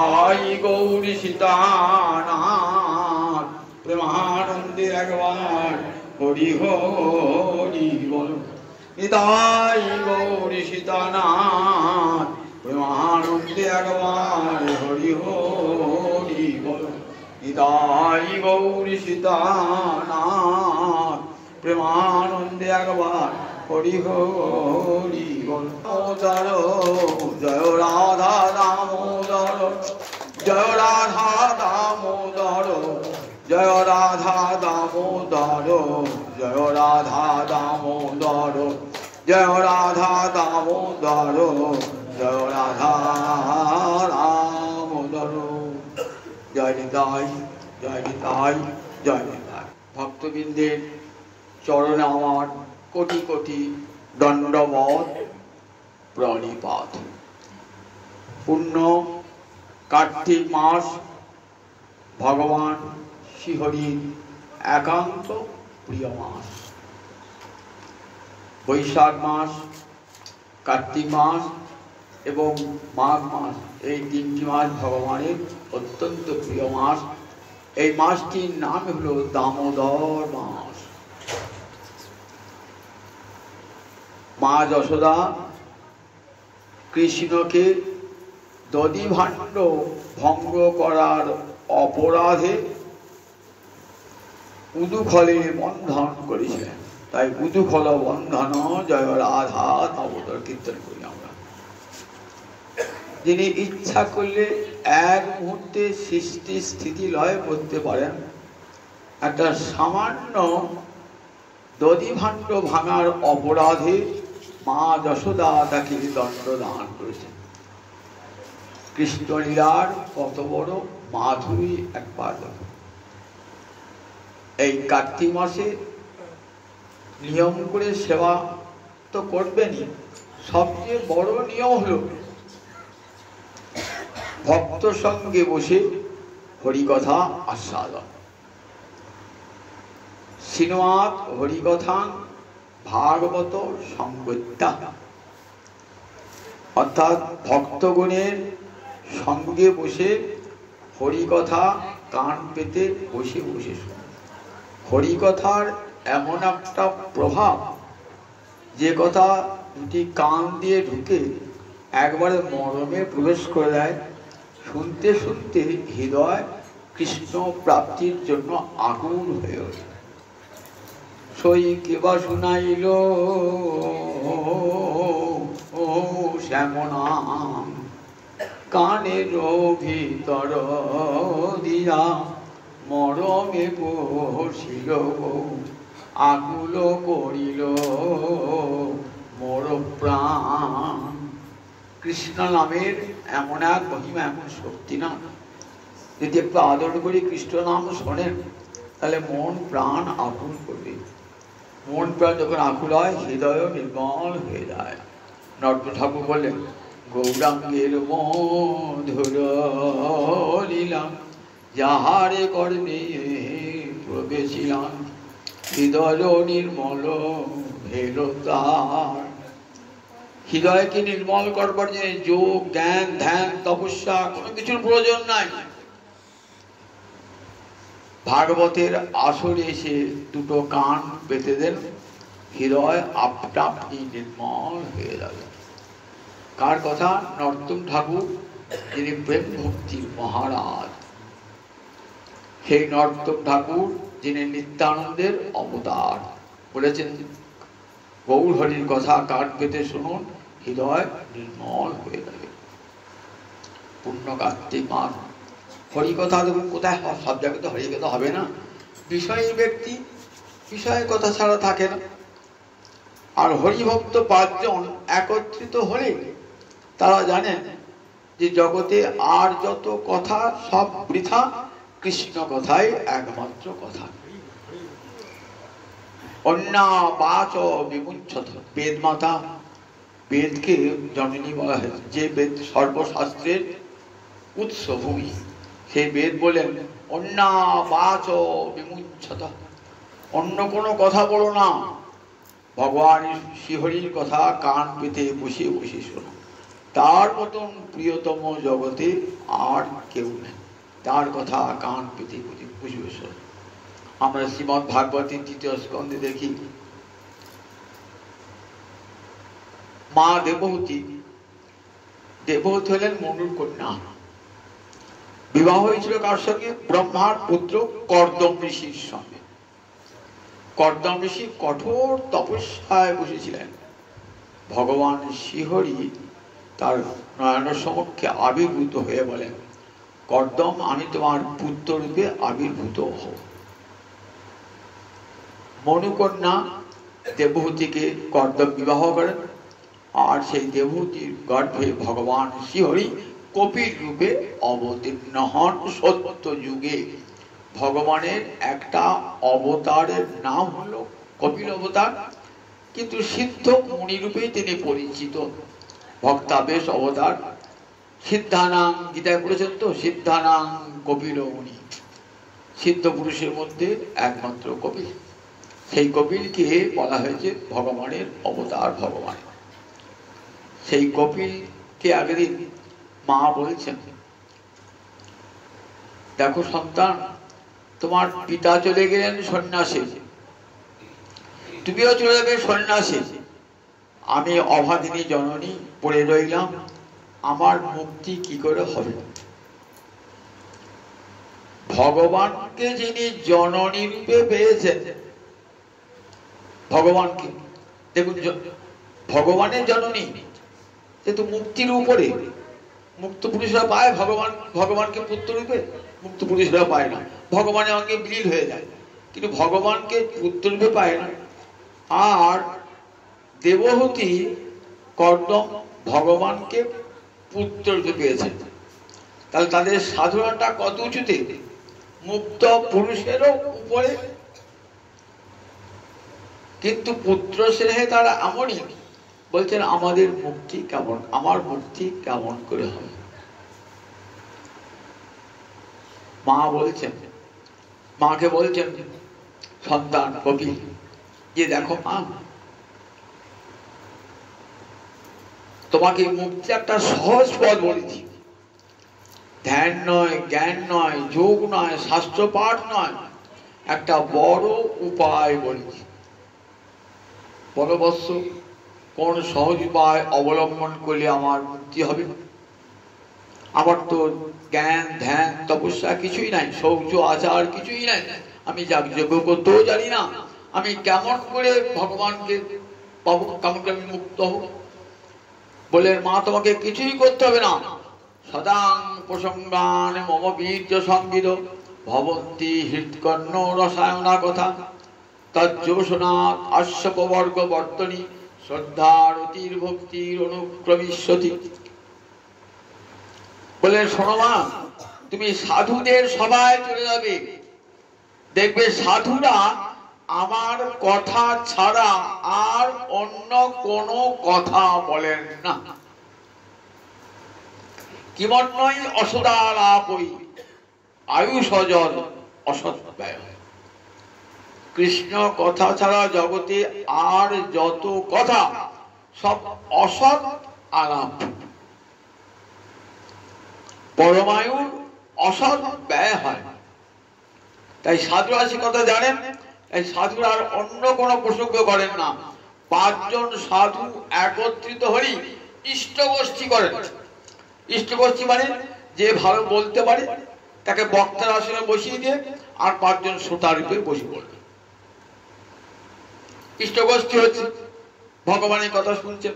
आई गौरी सीतानाथ प्रेमानंदे একবার হরি হরি বল নিতাই গৌরী সীতানাথ প্রেমানন্দে একবার হরি হরি বল নিতাই গৌরী সীতানাথ প্রেমানন্দে একবার হরি হরি বল দামোদর জয় রাধা দামোদর জয় রাধা দামোদর জয় রাধা দামোদর জয় রাধা দামোদর জয় রাধা দামোদর জয় রাধা দামোদর জয় নিতাই জয় নিতাই জয় নিতাই। ভক্তবৃন্দের চরণে আমার কোটি কোটি দণ্ডবত প্রণিপাত। পূর্ণ কার্তিক মাস ভগবান শ্রীহরির একান্ত প্রিয় মাস। বৈশাখ মাস, কার্তিক মাস এবং মাঘ মাস, এই তিনটি মাস ভগবানের অত্যন্ত প্রিয় মাস। এই মাসটির নাম হলো দামোদর মাস। মা যশোদা কৃষ্ণকে দধিভাণ্ড ভঙ্গ করার অপরাধে উদুখলে বন্ধন করেছিলেন। তাই উদুখল বন্ধন জয় রাধা দামোদর কীর্তন করি আমরা। যিনি ইচ্ছা করলে এক মুহূর্তে সৃষ্টি স্থিতি লয় করতে পারেন, একটা সামান্য দধিভাণ্ড ভাঙার অপরাধে মা যশোদা তাকে দণ্ড দান করেছেন। কৃষ্ণলীলার কত বড় মাধুরী একবার দেখো। এই কার্তিক মাসে নিয়ম করে সেবা তো করবেনই, সবচেয়ে বড় নিয়ম হলো ভক্ত সঙ্গে বসে হরিকথা আস্বাদন। শ্রীমদ্ হরিকথা ভাগবত সংগত্যা, অর্থাৎ ভক্তগণের সঙ্গে বসে হরিকথা কান পেতে বসে বসে শুনে। হরিকথার এমন একটা প্রভাব, যে কথা দুটি কান দিয়ে ঢুকে একবারে মরমে প্রবেশ করে দেয়, শুনতে শুনতে হৃদয় কৃষ্ণ প্রাপ্তির জন্য আকুল হয়ে ওঠে। সই কেবা শুনাইল ও শ্যামনাম কানের ভিতর দিয়া মরমে বসিল আকুল করিল মোর প্রাণ। কৃষ্ণ নামের এমন এক মহিমা, এমন শক্তি না, যদি একটু আদর করে কৃষ্ণ নাম শোনেন তাহলে মন প্রাণ আকুল করবে। মন প্রাণ যখন আকুল হয় হৃদয় নির্মল হয়ে যায়। নট্ট ঠাকুর বললেন গৌরাঙ্গের মধুর লীলা যাহারে কর্ণে প্রবেশিলাম হৃদয় নির্মল হেল তার। হৃদয়কে নির্মল করবার জন্য যোগ, জ্ঞান, ধ্যান, তপস্যা কোনো কিছুর প্রয়োজন নাই। ভাগবতের আসরে এসে দুটো কান পেতে দেন, হৃদয় আপনা আপনি নির্মল হয়ে যাবে। কার কথা? নরোত্তম ঠাকুর, যিনি প্রেম ভক্তির মহারাজ। সেই নরোত্তম ঠাকুর যিনি নিত্যানন্দের অবতার, বলেছেন গৌর হরির কথা কান পেতে শুনুন, হৃদয় নির্মল হয়ে যাবে। পূর্ণ কার্তিক মাস হরিকথা দেখুন কোথায়, সব জায়গায় তো হরিকথা হবে না। বিষয়ী ব্যক্তি বিষয়ের কথা ছাড়া থাকে না। আর হরিভক্ত 5 জন একত্রিত হলে তারা জানেন যে জগতে আর যত কথা সব বৃথা, কৃষ্ণ কথাই একমাত্র কথা। অন্যা বাচ বিমুচ্যত, বেদ মাতা, বেদকে জননী বলা হয়েছে, যে বেদ সর্বশাস্ত্রের উৎসভূমি, সেই বেদ বলেন অন্যা বাচ বিমুচ্যত, অন্য কোনো কথা বলো না, ভগবান শ্রীহরির কথা কান পেতে বসে বসে শোনো। তার মতন প্রিয়তম জগতে আর কেউ নেই, তার কথা কান পেতে বুঝবে। আমরা শ্রীমদ্ ভাগবতের 3য় স্কন্ধে দেখি মা দেবহূতি হলেন মনুর কন্যা। বিবাহ হয়েছিল কার সঙ্গে? ব্রহ্মার পুত্র কর্দম ঋষির সঙ্গে। কর্দম ঋষি কঠোর তপস্যায় বসেছিলেন। ভগবান শ্রীহরি তার নয়নের সমক্ষে আবির্ভূত হয়ে বলেন, কর্দম, আমি তোমার পুত্র রূপে আবির্ভূত হব। মনুকন্যা দেবহূতিকে কর্দম বিবাহ করেন, আর সেই দেবহূতির গর্ভে ভগবান শ্রীহরি কপিল রূপে অবতীর্ণ হন। সত্য যুগে ভগবানের একটা অবতারের নাম হলো কপিল অবতার, কিন্তু সিদ্ধ মুনি রূপে তিনি পরিচিত। ভক্তাবেশ অবতার। সিদ্ধানাং, গীতায় পড়েছেন তো, সিদ্ধানাং কপিল মুনি, সিদ্ধ পুরুষের মধ্যে একমাত্র কপিল। সেই কপিলকে বলা হয়েছে ভগবানের অবতার। ভগবান সেই কপিলকে আগের মা বলছেন, দেখো সন্তান, তোমার পিতা চলে গেলেন সন্ন্যাসে, তুমিও চলে যাবে সন্ন্যাসে, আমি অভাগিনী জননী পড়ে রইলাম, আমার মুক্তি কি করে হবে? ভগবানকে যিনি জননী রূপে পেয়েছেন, ভগবানকে দেখুন, ভগবানের জননী যেহেতু মুক্তির উপরে, মুক্ত পুরুষরা পায় ভগবানকে পুত্র রূপে, মুক্ত পুরুষরা পায় না, ভগবানের অঙ্গে বিলীন হয়ে যায়, কিন্তু ভগবানকে পুত্র রূপে পায় না। আর দেবহূতি কর্দম ভগবানকে পুত্র রূপে পেয়েছেন, তাহলে তাদের সাধনাটা কত উঁচুতে, মুক্ত পুরুষেরও উপরে। কিন্তু পুত্র স্নেহে তারা এমনই বলছেন, আমাদের মুক্তি কেমন, আমার মুক্তি কেমন করে হবে? মা বলছেন, মাকে বলছেন সন্তান কপিল, যে দেখো মা, তোমাকে মুক্তি একটা সহজ পথ বলেছি, ধ্যান নয়, জ্ঞান নয়, যোগ নয়, শাস্ত্র পাঠ নয়, একটা বড় উপায় বলেছি। বলো বৎস, কোন সহজ উপায় অবলম্বন করলে আমার মুক্তি হবে? আমার তো জ্ঞান ধ্যান তপস্যা কিছুই নাই, শৌচ আচার কিছুই নাই, আমি যাগযজ্ঞ করতেও জানি না, আমি কেমন করে ভগবানকে পাবো, কেমন করে আমি মুক্ত হব? বলে, মা তোমাকে কিছুই করতে হবে না, সদাং প্রসঙ্গান মম বীর্য সংবিদ ভবন্তি হৃৎকর্ণ রসায়না কথা তজ্জোষণাৎ আস্যপবর্গ বর্তনী শ্রদ্ধার অতির ভক্তির অনুক্রমিষ্যতি। বলে, শোনো মা, তুমি সাধুদের সবাই চলে যাবে, দেখবে সাধুরা আমার কথা ছাড়া আর অন্য কোনো কথা বলেন না। কিমন্যই অসদালাপই আয়ুষজল অসৎ ব্যয়। কৃষ্ণ কথা ছাড়া জগতে আর যত কথা সব অসৎ আলাপ। পরমায়ুর অসৎ ব্যয় হয়। তাই সাধুরা সে কথা জানেন, তাই সাধুরা আর অন্য কোনো প্রসঙ্গ করেন না। 5 জন সাধু একত্রিত হলেই ইষ্টগোষ্ঠী করেন। ইষ্টগোষ্ঠী মানে যে ভালো বলতে পারে তাকে বক্তার আসনে বসিয়ে দিয়ে আর 5 জন শ্রোতা রূপে বসে পড়বে। ইষ্টগোষ্ঠী হচ্ছে ভগবানের কথা শুনছেন।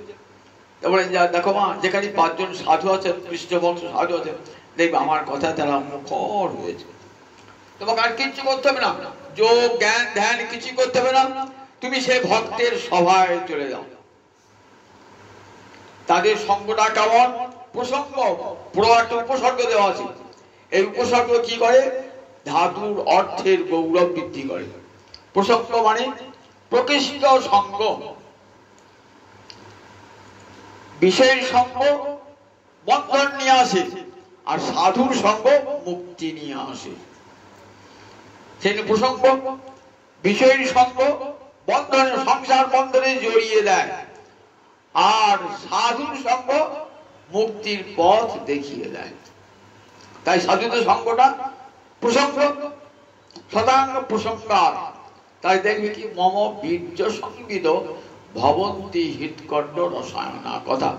তারপরে দেখো মা, যেখানে 5 জন সাধু আছেন, কৃষ্ণ বংশ সাধু আছেন, দেখবে আমার কথা তারা মুখর হয়েছে। তোমাকে আর কিছু করতে হবে না, যোগ জ্ঞান ধ্যান কিছু করতে হবে না, তুমি সে ভক্তের সভায় চলে যাও। তাদের সঙ্গটা কেমন? প্রসঙ্গ, পুরো একটা উপসর্গ দেওয়া আছে। এই উপসর্গ কি করে? ধাতুর অর্থের গৌরব বৃদ্ধি করে। প্রসঙ্গ মানে প্রকৃষ্ট সঙ্গ, বিষয়ের সঙ্গ বন্ধন নিয়ে আসে, আর সাধুর সঙ্গ মুক্তি নিয়ে আসে। সেই প্রসঙ্গ বিষয়ের সঙ্গ বন্ধনে, সংসার বন্ধনে জড়িয়ে দেয়, আর সাধুর সঙ্গ মুক্তির পথ দেখিয়ে দেয়। তাই সাধুতে সঙ্গটা প্রসঙ্গ, শতাঙ্গ প্রসঙ্গার। তাই দেখবি কি মম বীর্য সংবিদ ভবন্তি হৃৎকণ্ড রসায়না কথা।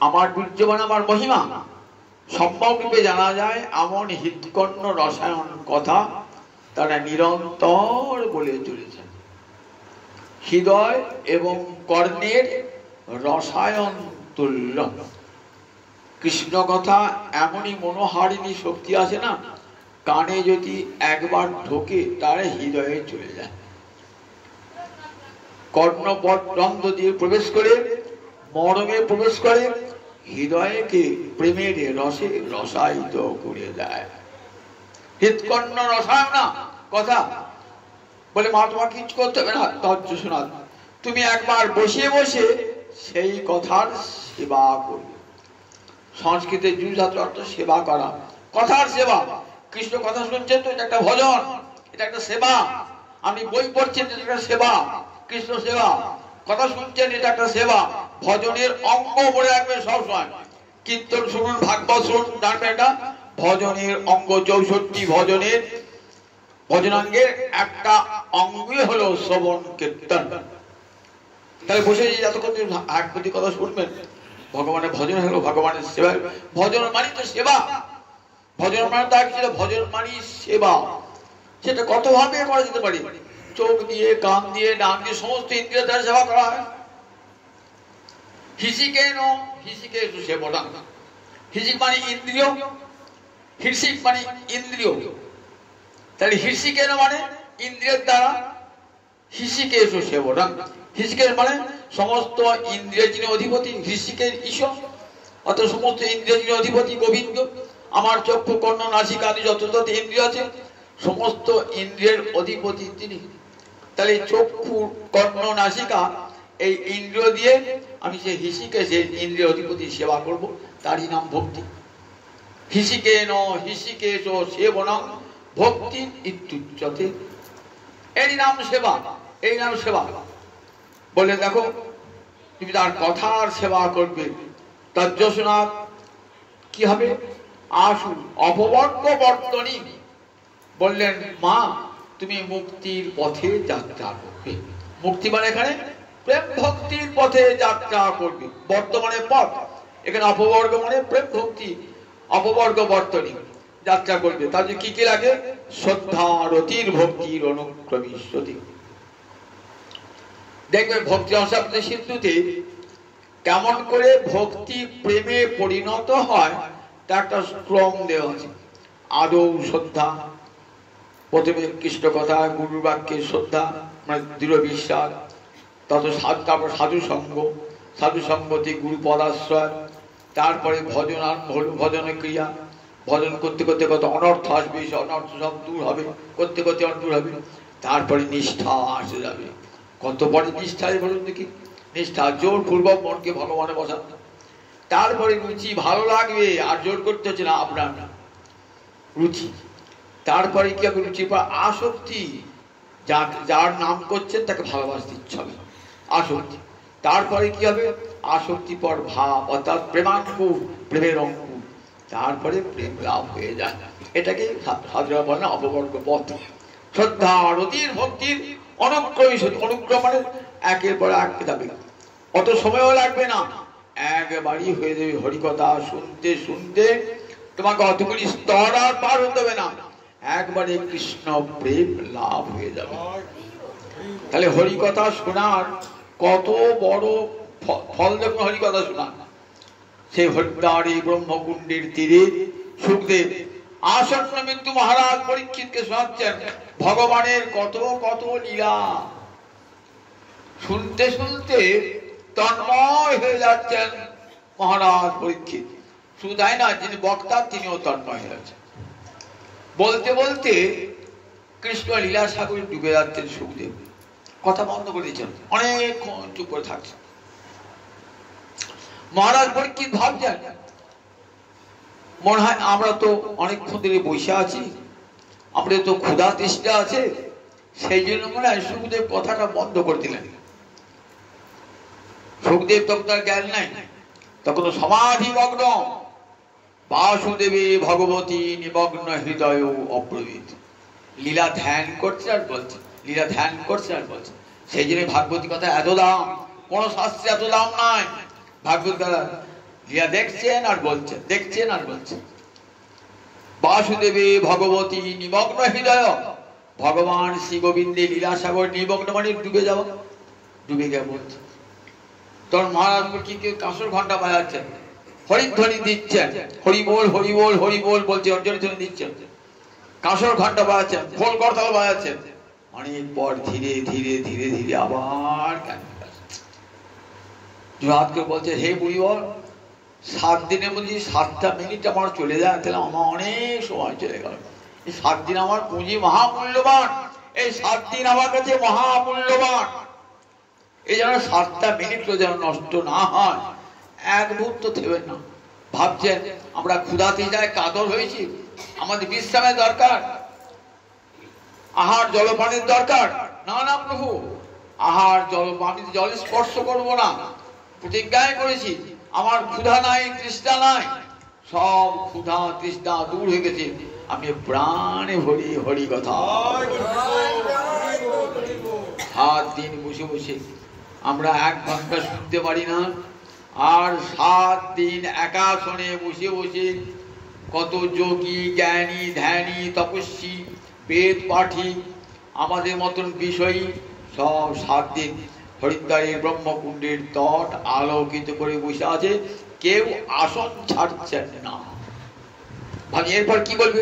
আমার বীর্য মানে আমার মহিমা সম্ভব রূপে জানা যায় এমন হৃৎকণ্ড রসায়ন কথা তারা নিরন্তর বলে চলেছেন। হৃদয় এবং কর্ণের রসায়ন তুল্য। কৃষ্ণ কথা এমনই মনোহারিণী শক্তি আছে না, কানে যদি একবার ঢোকে তার হৃদয়ে চলে যায়। কর্ণপটরন্ধ্র দিয়ে প্রবেশ করে, মর্মে প্রবেশ করে, হৃদয়কে প্রেমের রসে রসায়িত করে দেয়। হৃৎকণ্ড রসায়না কথা বলে মা তোমাকে কিছু করতে হবে না, তজ্জ শোনা, তুমি একবার বসে বসে সেই কথার সেবা করবে। সংস্কৃতে জুজাত অর্থ সেবা করা, কথার সেবা। কৃষ্ণ কথা শুনছেন তো এটা একটা ভজন, এটা একটা সেবা। আপনি বই পড়ছেন এটা একটা সেবা, কৃষ্ণ সেবা। কথা শুনছেন এটা একটা সেবা। ভজনের অঙ্গ বলে রাখবেন সবসময়। কীর্তন শুনুন, ভাগবত শুনুন, জানবেন এটা ভজনের অঙ্গ। 64 ভজনের ভজনাঙ্গের একটা অঙ্গই হলো শ্রবণ কীর্তন। তাহলে বসে যতক্ষণ ভাগবতী কথা শুনবেন, ভগবানের ভজন হলো ভগবানের সেবা। ভজন মানে তো সেবা, ভজন মানে তার কিছু, ভজন মানে সেবা। সেটা কত ভাবে করা যেতে পারে, চোখ দিয়ে, কান দিয়ে, নাক দিয়ে, সমস্ত ইন্দ্রিয় দ্বারা সেবা করা হয়। হিসিকেন হিসিকেন সেবনা। হিসিক মানে ইন্দ্রিয়, হিসিক মানে ইন্দ্রিয়। তাহলে হিসিকেন মানে ইন্দ্রিয়ের দ্বারা, হিসিকেশ সেবনা। হিসিকেশ মানে সমস্ত ইন্দ্রিয়ের যিনি অধিপতি, হিসিকের ঈশ্বর, অর্থাৎ সমস্ত ইন্দ্রিয়ের যিনি অধিপতি গোবিন্দ। আমার চক্ষু, কর্ণ, নাসিকা আদি যত যত ইন্দ্রিয় আছে সমস্ত ইন্দ্রিয়ের অধিপতি তিনি। তাহলে চক্ষু, কর্ণ, নাসিকা এই ইন্দ্রিয় দিয়ে আমি সেই হিসিকেশের ইন্দ্রিয় অধিপতি সেবা করব, তারই নাম ভক্তি। হিসিকেন হিসিকেশ সেবনং ভক্তি ইত্যুচ্যতে। এই নাম সেবা, এই নাম সেবা। বলে দেখো তুমি তার কথার সেবা করবে, তার যশোনা কি হবে, আসুন অপবর্গ বর্তনী। বললেন মা তুমি মুক্তির পথে যাত্রা করবে। মুক্তি মানে এখানে প্রেম ভক্তির পথে যাত্রা করবে। বর্তমানে পথ, এখানে অপবর্গ মানে প্রেম ভক্তি, অপবর্গ বর্তনী যাত্রা করবে। তার কি কি লাগে, শ্রদ্ধা রতির ভক্তির অনুক্রমিষ্যতি। দেখবেন ভক্তি অষ্টাদশ সিন্ধুতে কেমন করে ভক্তি প্রেমে পরিণত হয় তার একটা ক্রম দেওয়া আছে। আদৌ শ্রদ্ধা, প্রথমে কৃষ্ণ কথা, গুরুর বাক্যের শ্রদ্ধা মানে দৃঢ় বিশ্বাস, তারপর সাধু সঙ্গ, সাধু সঙ্গতি গুরু পদাশ্রয়, তারপরে ভজন আরম্ভ হল, ভজনের ক্রিয়া। ভজন করতে করতে কত অনর্থ আসবে, সে অনর্থ সব দূর হবে, করতে করতে দূর হবে। তারপরে নিষ্ঠা আসে যাবে। কত পরে নিষ্ঠা বলুন দেখি, নিষ্ঠা জোর পূর্বক মনকে ভগবানে বসান। তারপরে রুচি, ভালো লাগবে, আর জোর করতে হচ্ছে না, আপনার রুচি। তারপরে কি হবে, রুচির পর আসক্তি, যার নাম করছেন তাকে ভালোবাসতে ইচ্ছা হবে, আসক্তি। তারপরে কি হবে, আসক্তি পর ভাব, অর্থাৎ প্রেমাঙ্কুর, প্রেমের অঙ্কুর। তারপরে প্রেম লাভ হয়ে যায়। এটাকে সাধুরা বলে না অপবর্গ পথ। শ্রদ্ধা রতির ভক্তির অনুক্রমী। অনুক্রম মানে একের পর এক যাবে, অত সময়ও লাগবে না, একবারই হয়ে যাবে। হরিকথা শুনতে শুনতে তোমাকে অতগুলি স্তর আর পার হতে হবে না, একবারে কৃষ্ণ প্রেম লাভ হয়ে যাবে। তাহলে হরিকথা শোনার কত বড় ফল দেখুন। হরিকথা শোনা, সেই হরিদ্বারে ব্রহ্মকুণ্ডের তীরে সুখদেব আসন্ন মৃত্যু মহারাজ পরীক্ষিতকে শোনাচ্ছেন ভগবানের কত কত লীলা। শুনতে শুনতে তন্ময় হয়ে যাচ্ছেন মহারাজ পরীক্ষিত। শুধু তাই না, যিনি বক্তা তিনিও তন্ময় হয়ে যাচ্ছেন। বলতে বলতে কৃষ্ণ লীলা সাগরে ডুবে যাচ্ছেন সুখদেব। কথা বন্ধ করে দিয়েছেন, অনেকক্ষণ চুপ করে থাকছেন। মহারাজ পরীক্ষিত ভাবছেন মনে হয় আমরা তো অনেকক্ষণ ধরে বসে আছি, আমাদের তো ক্ষুধা তৃষ্ণা আছে, সেই জন্য মনে হয় সুখদেব কথাটা বন্ধ করে দিলেন। সুখদেব তখন তার জ্ঞান নাই, তখন সমাধি মগ্ন। বাসুদেবে ভগবতী নিমগ্ন হৃদয় অপ্রবৃত। লীলা ধ্যান করছে আর বলছে, লীলা ধ্যান করছে আর বলছে। সেই জন্য ভাগবতী কথা এত দাম, কোন শাস্ত্রে এত দাম নাই। ভাগবত কথা লীলা দেখছেন আর বলছেন, দেখছেন আর বলছেন। বাসুদেবে ভগবতী নিমগ্ন হৃদয়, ভগবান শ্রী গোবিন্দে লীলাসাগর নিমগ্ন মানে ডুবে যাওয়া, ডুবে গিয়ে বলছে। তখন মহারাজ কি কাঁসর ঘন্টা বাজাচ্ছেন, হরিধ্বনি দিচ্ছেন, হরি বল হরি বল হরি বল বলছে, অঞ্জলি ধ্বনি দিচ্ছেন, কাঁসর ঘন্টা বাজাচ্ছেন, খোল করতাল বাজাচ্ছেন। অনেক পর ধীরে ধীরে ধীরে ধীরে আবার জ্ঞান জোড়হাতকে বলছে, হে বুড়িবর, 7 দিনের মধ্যে 7টা মিনিট আমার চলে যায়, তাহলে আমার অনেক সময় চলে গেল। এই 7 দিন আমার পুঁজি মহামূল্যবান, এই 7 দিন আমার কাছে মহামূল্যবান। এই যেন 7টা মিনিট যেন নষ্ট না হয়, এক মুহূর্ত থেবেন না। ভাবছেন আমরা ক্ষুধাতে যাই, কাতর হয়েছি, আমাদের বিশ্রামের দরকার, আহার জলপানের দরকার। না না প্রভু, আহার জলপানি জল স্পর্শ করবো না, প্রতিজ্ঞায় করেছি। আমার ক্ষুধা নাই, তৃষ্ণা নাই, সব ক্ষুধা তৃষ্ণা দূর হয়ে গেছে, আমি প্রাণে ভরি হরি কথা। 7 দিন বসে বসে আমরা 1 ঘন্টা শুনতে পারি না, আর 7 দিন একাসনে বসে বসে কত যোগী জ্ঞানী ধ্যানী তপস্বী বেদ পাঠী আমাদের মতন বিষয়ী সব 7 দিন হরিদ্বারের ব্রহ্মকুণ্ডের তট আলোকিত করে বসে আছে, কেউ আসন ছাড়ছেন না। ভাবি এরপর কি বলবে,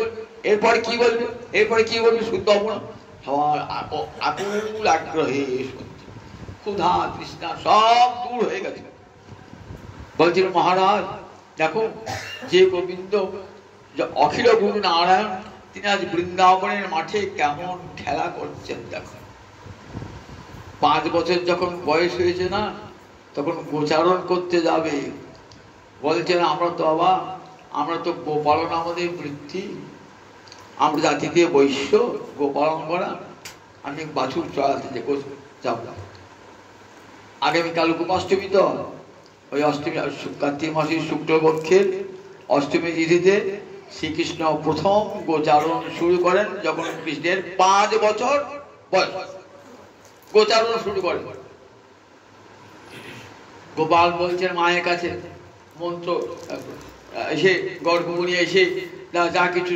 এরপর কি বলবে, এরপর কি বলবে, শুদ্ধ অপনা সবার আকুল আগ্রহে শুনছে। ক্ষুধা তৃষ্ণা সব দূর হয়ে গেছে। বলছিল মহারাজ দেখো, যে গোবিন্দ অখিল গুরু নারায়ণ, তিনি আজ বৃন্দাবনের মাঠে কেমন খেলা করছেন দেখো। 5 বছর যখন বয়স হয়েছে না, তখন গোচারণ করতে যাবে। বলছেন আমরা তো বাবা, আমরা তো গোপালন আমাদের বৃত্তি, আমরা জাতিতে বৈশ্য, গোপালন করা। আমি বাছুর চড়াতে যাব। আগামীকাল গোপাষ্টমী, তো ওই অষ্টমী কার্তিক মাসের শুক্লপক্ষের অষ্টমী তিথিতে শ্রীকৃষ্ণ প্রথম গোচারণ শুরু করেন, যখন কৃষ্ণের 5 বছর বয়স, গোচারণ শুরু করেন। গোপাল বলছেন মায়ের কাছে মন্ত্র এসে গর্ভমণি এসে যা কিছু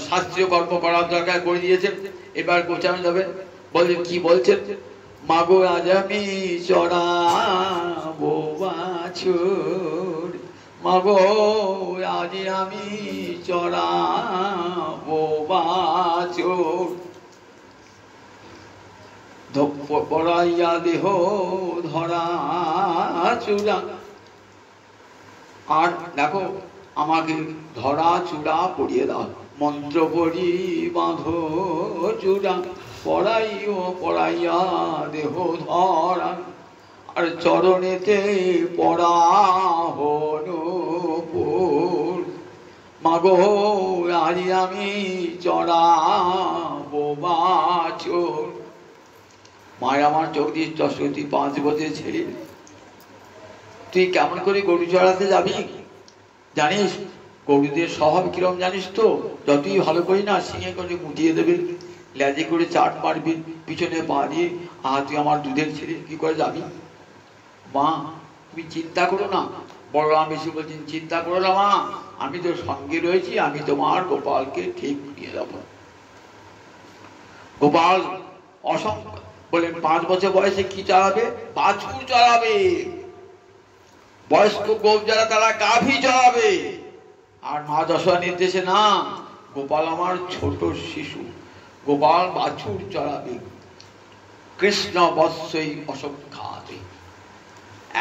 শাস্ত্রীয় কর্ম করার দরকার করে দিয়েছেন, এবার গোচারণ যাবে। বলছেন কি বলছেন, মাগো আজ আমি চড়াবো বাছুর, মাগো আজ আমি চড়াবো বাছুর, পড়াইয়া দেহ ধরা চূড়া। আর দেখো আমাকে ধরা চূড়া পড়িয়ে দাও, মন্ত্র পড়ি বাঁধো চূড়া, পড়াইও পড়াইয়া দেহ ধরা, আর চরণেতে পড়া হনুপুর, মাগো আজ আমি চড়াবো বাছুর। মায়ের আমার 34 5 বছর ছেলে, তুই কেমন করে গরু চড়াতে যাবি? জানিস গরুদের স্বভাব কিরম জানিস তো? যতই ভালো করি না, সিংহে করে মুটিয়ে দেবে, লেজে করে চাট মারবি, পিছনে পা দিয়ে, তুই আমার দুধের ছেলে, কি করে যাবি? মা তুমি চিন্তা করো না। বলরাম বেশি বলছেন, চিন্তা করো না মা, আমি তো সঙ্গে রয়েছি, আমি তোমার গোপালকে ঠিক নিয়ে যাব। গোপাল অসংখ্য বলেন 5 বছর বয়সে কি চালাবে? বাছুর চালাবে। বয়স্ক গোপ যারা তারা গাভী চড়াবে। আর মা যশোদা নির্দেশে না, গোপাল আমার ছোট শিশু, গোপাল বাছুর চড়াবে। কৃষ্ণ বৎসই অসংখ্যাতে,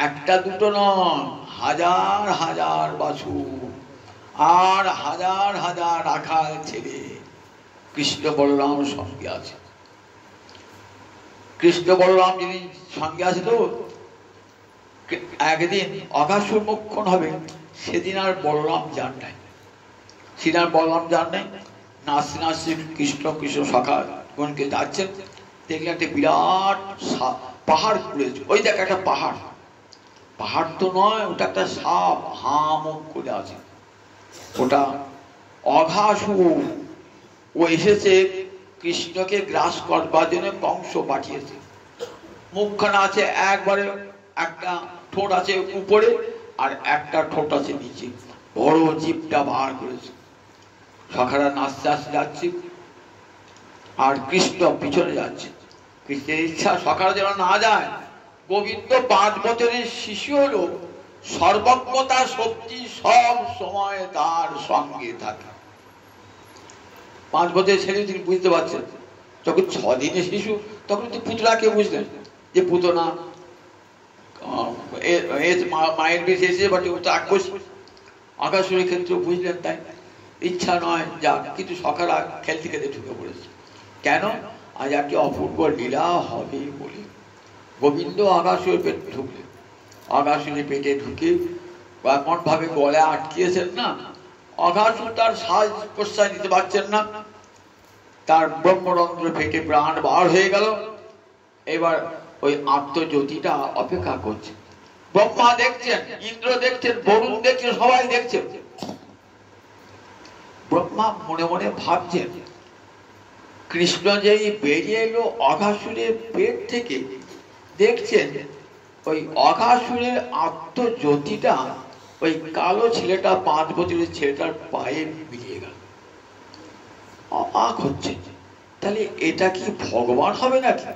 একটা দুটো নয়, হাজার হাজার বাছুর আর হাজার হাজার রাখাল ছেলে কৃষ্ণ বলরাম সঙ্গে আছে। কৃষ্ণ বলরাম যিনি সঙ্গে আছে, তো একদিন অঘাসুর মোক্ষণ হবে, সেদিন আর বলরাম যান নাই, সেদিন আর বলরাম যান নাই। নাচতে নাচতে কৃষ্ণ কৃষ্ণ সখা গণকে যাচ্ছেন, দেখলেন একটা বিরাট পাহাড় খুঁড়েছে। ওই দেখ একটা পাহাড়, পাহাড় তো নয়, ওটা একটা সাপ, হাঁ মুখ করে আছে। ওটা অঘাসুর। ও এসেছে কৃষ্ণকে গ্রাস করবার জন্য, কংস পাঠিয়েছে। মুখখানা আছে একবারে, একটা ঠোঁট আছে উপরে আর একটা ঠোঁট আছে নিচে, বড় জিভটা বার করেছে। সখারা নাচতে নাচতে যাচ্ছে আর কৃষ্ণ পিছনে যাচ্ছে। কৃষ্ণের ইচ্ছা সখারা যেন না যায়। গোবিন্দ 5 বছরের শিশু হলো, সর্বজ্ঞতা শক্তি সব সময় তার সঙ্গে থাকে। 5 বছরের ছেলে তিনি বুঝতে পারছেন। যখন 6 দিনের শিশু, তখন তো পুতলাকে বুঝলেন যে পুতনা মায়ের বেশি এসেছে, বাট ও তো আকাশের ক্ষেত্রে বুঝলেন। তাই ইচ্ছা নয় যা, কিন্তু সকাল খেলতে খেলতে ঢুকে পড়েছে। কেন? আজ একটি অপূর্ব লীলা হবে বলে। গোবিন্দ আকাশের পেট ঢুকলেন। আকাশের পেটে ঢুকে এমন ভাবে গলায় আটকিয়েছেন না, অঘাসুর তার শ্বাস প্রশ্বাস নিতে পারছেন না। তার ব্রহ্মরন্ধ্র পেটে প্রাণ বার হয়ে গেল। এবার ওই আত্মজ্যোতিটা অপেক্ষা করছে। ব্রহ্মা দেখছেন, ইন্দ্র দেখছেন, বরুণ দেখছেন, সবাই দেখছেন। ব্রহ্মা মনে মনে ভাবছেন, কৃষ্ণ যেই বেরিয়ে এলো অঘাসুরের পেট থেকে, দেখছেন ওই অঘাসুরের আত্মজ্যোতিটা ওই কালো ছেলেটা, 5 বছরের ছেলেটার পায়ে মিলিয়ে গেল। অবাক হচ্ছে, তাহলে এটা কি ভগবান হবে নাকি?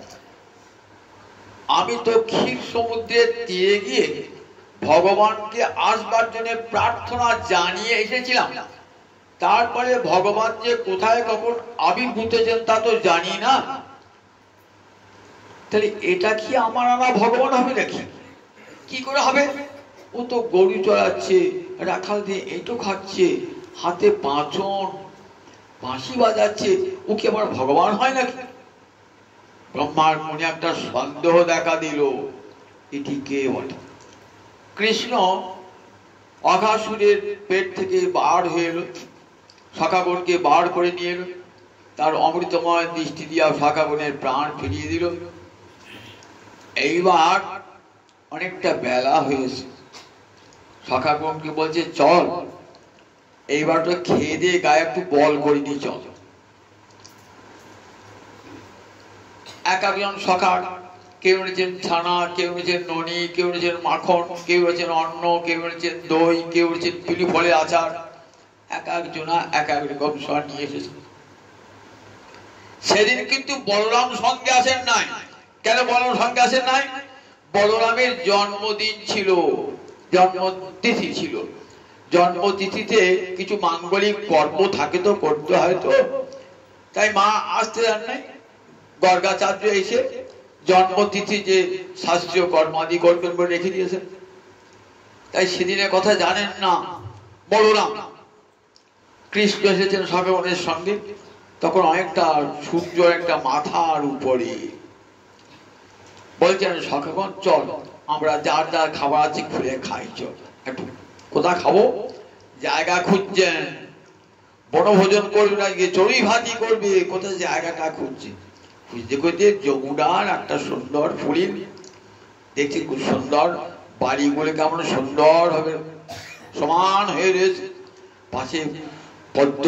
আমি তো ক্ষীর সমুদ্রের তীরে গিয়ে ভগবানকে আসবার জন্য প্রার্থনা জানিয়ে এসেছিলাম। তারপরে ভগবান যে কোথায় কখন আবির্ভূত হয়েছেন তা তো জানি না। তাহলে এটা কি আমার আনা ভগবান হবে নাকি? কি করে হবে? ও তো গরু চড়াচ্ছে, রাখাল দিয়ে এঁটো খাচ্ছে, হাতে পাঁচন, বাঁশি বাজাচ্ছে, ও কি আবার ভগবান হয় নাকি? ব্রহ্মার মনে একটা সন্দেহ দেখা দিল, এটি কে বটে? কৃষ্ণ অঘাসুরের পেট থেকে বার হয়ে এলো, সখাগণকে বার করে নিয়ে এলো। তার অমৃতময় দৃষ্টি দিয়া সখাগণের প্রাণ ফিরিয়ে দিল। এইবার অনেকটা বেলা হয়েছে। সখাগণকে বলছে, চল এইবার তো খেয়ে দিয়ে গায়ে একটু বল করে দিয়ে চল। এক একজন সখা, কেউ এনেছেন ছানা, কেউ এনেছেন ননি, কেউ এনেছেন মাখন, কেউ এনেছেন অন্ন, কেউ এনেছেন দই, কেউ এনেছেন পিলি ফলের আচার। এক একজনা এক এক রকম সব নিয়ে এসেছে। সেদিন কিন্তু বলরাম সঙ্গে আসেন নাই। কেন বলরাম সঙ্গে আসেন নাই? বলরামের জন্মদিন ছিল, জন্মতিথি ছিল। জন্মতিথিতে কিছু মাঙ্গলিক কর্ম থাকে তো, করতে হয় তো, তাই মা আসতে যান নাই। গর্গাচার্য এসে জন্মতিথি যে শাস্ত্রীয় কর্মাদি করবেন বলে রেখে দিয়েছেন। তাই সেদিনের কথা জানেন না বলরাম। কৃষ্ণ এসেছেন সখাগণের সঙ্গে, তখন অনেকটা সূর্য একটা মাথার উপরে। বলছেন, সখাগণ চল, আমরা যার যার খাবার আছে খুলে খাই, চল। একটু কোথা খাবো? জায়গা খুঁজছেন। বনভোজন করবে না, গিয়ে চড়ুই ভাতি করবে, কোথায় জায়গাটা খুঁজছে। খুঁজতে খুঁজতে যমুনার একটা সুন্দর ফুলিন দেখছি, খুব সুন্দর, বাড়িগুলো কেমন সুন্দর হবে, সমান হয়ে রয়েছে। পাশে পদ্ম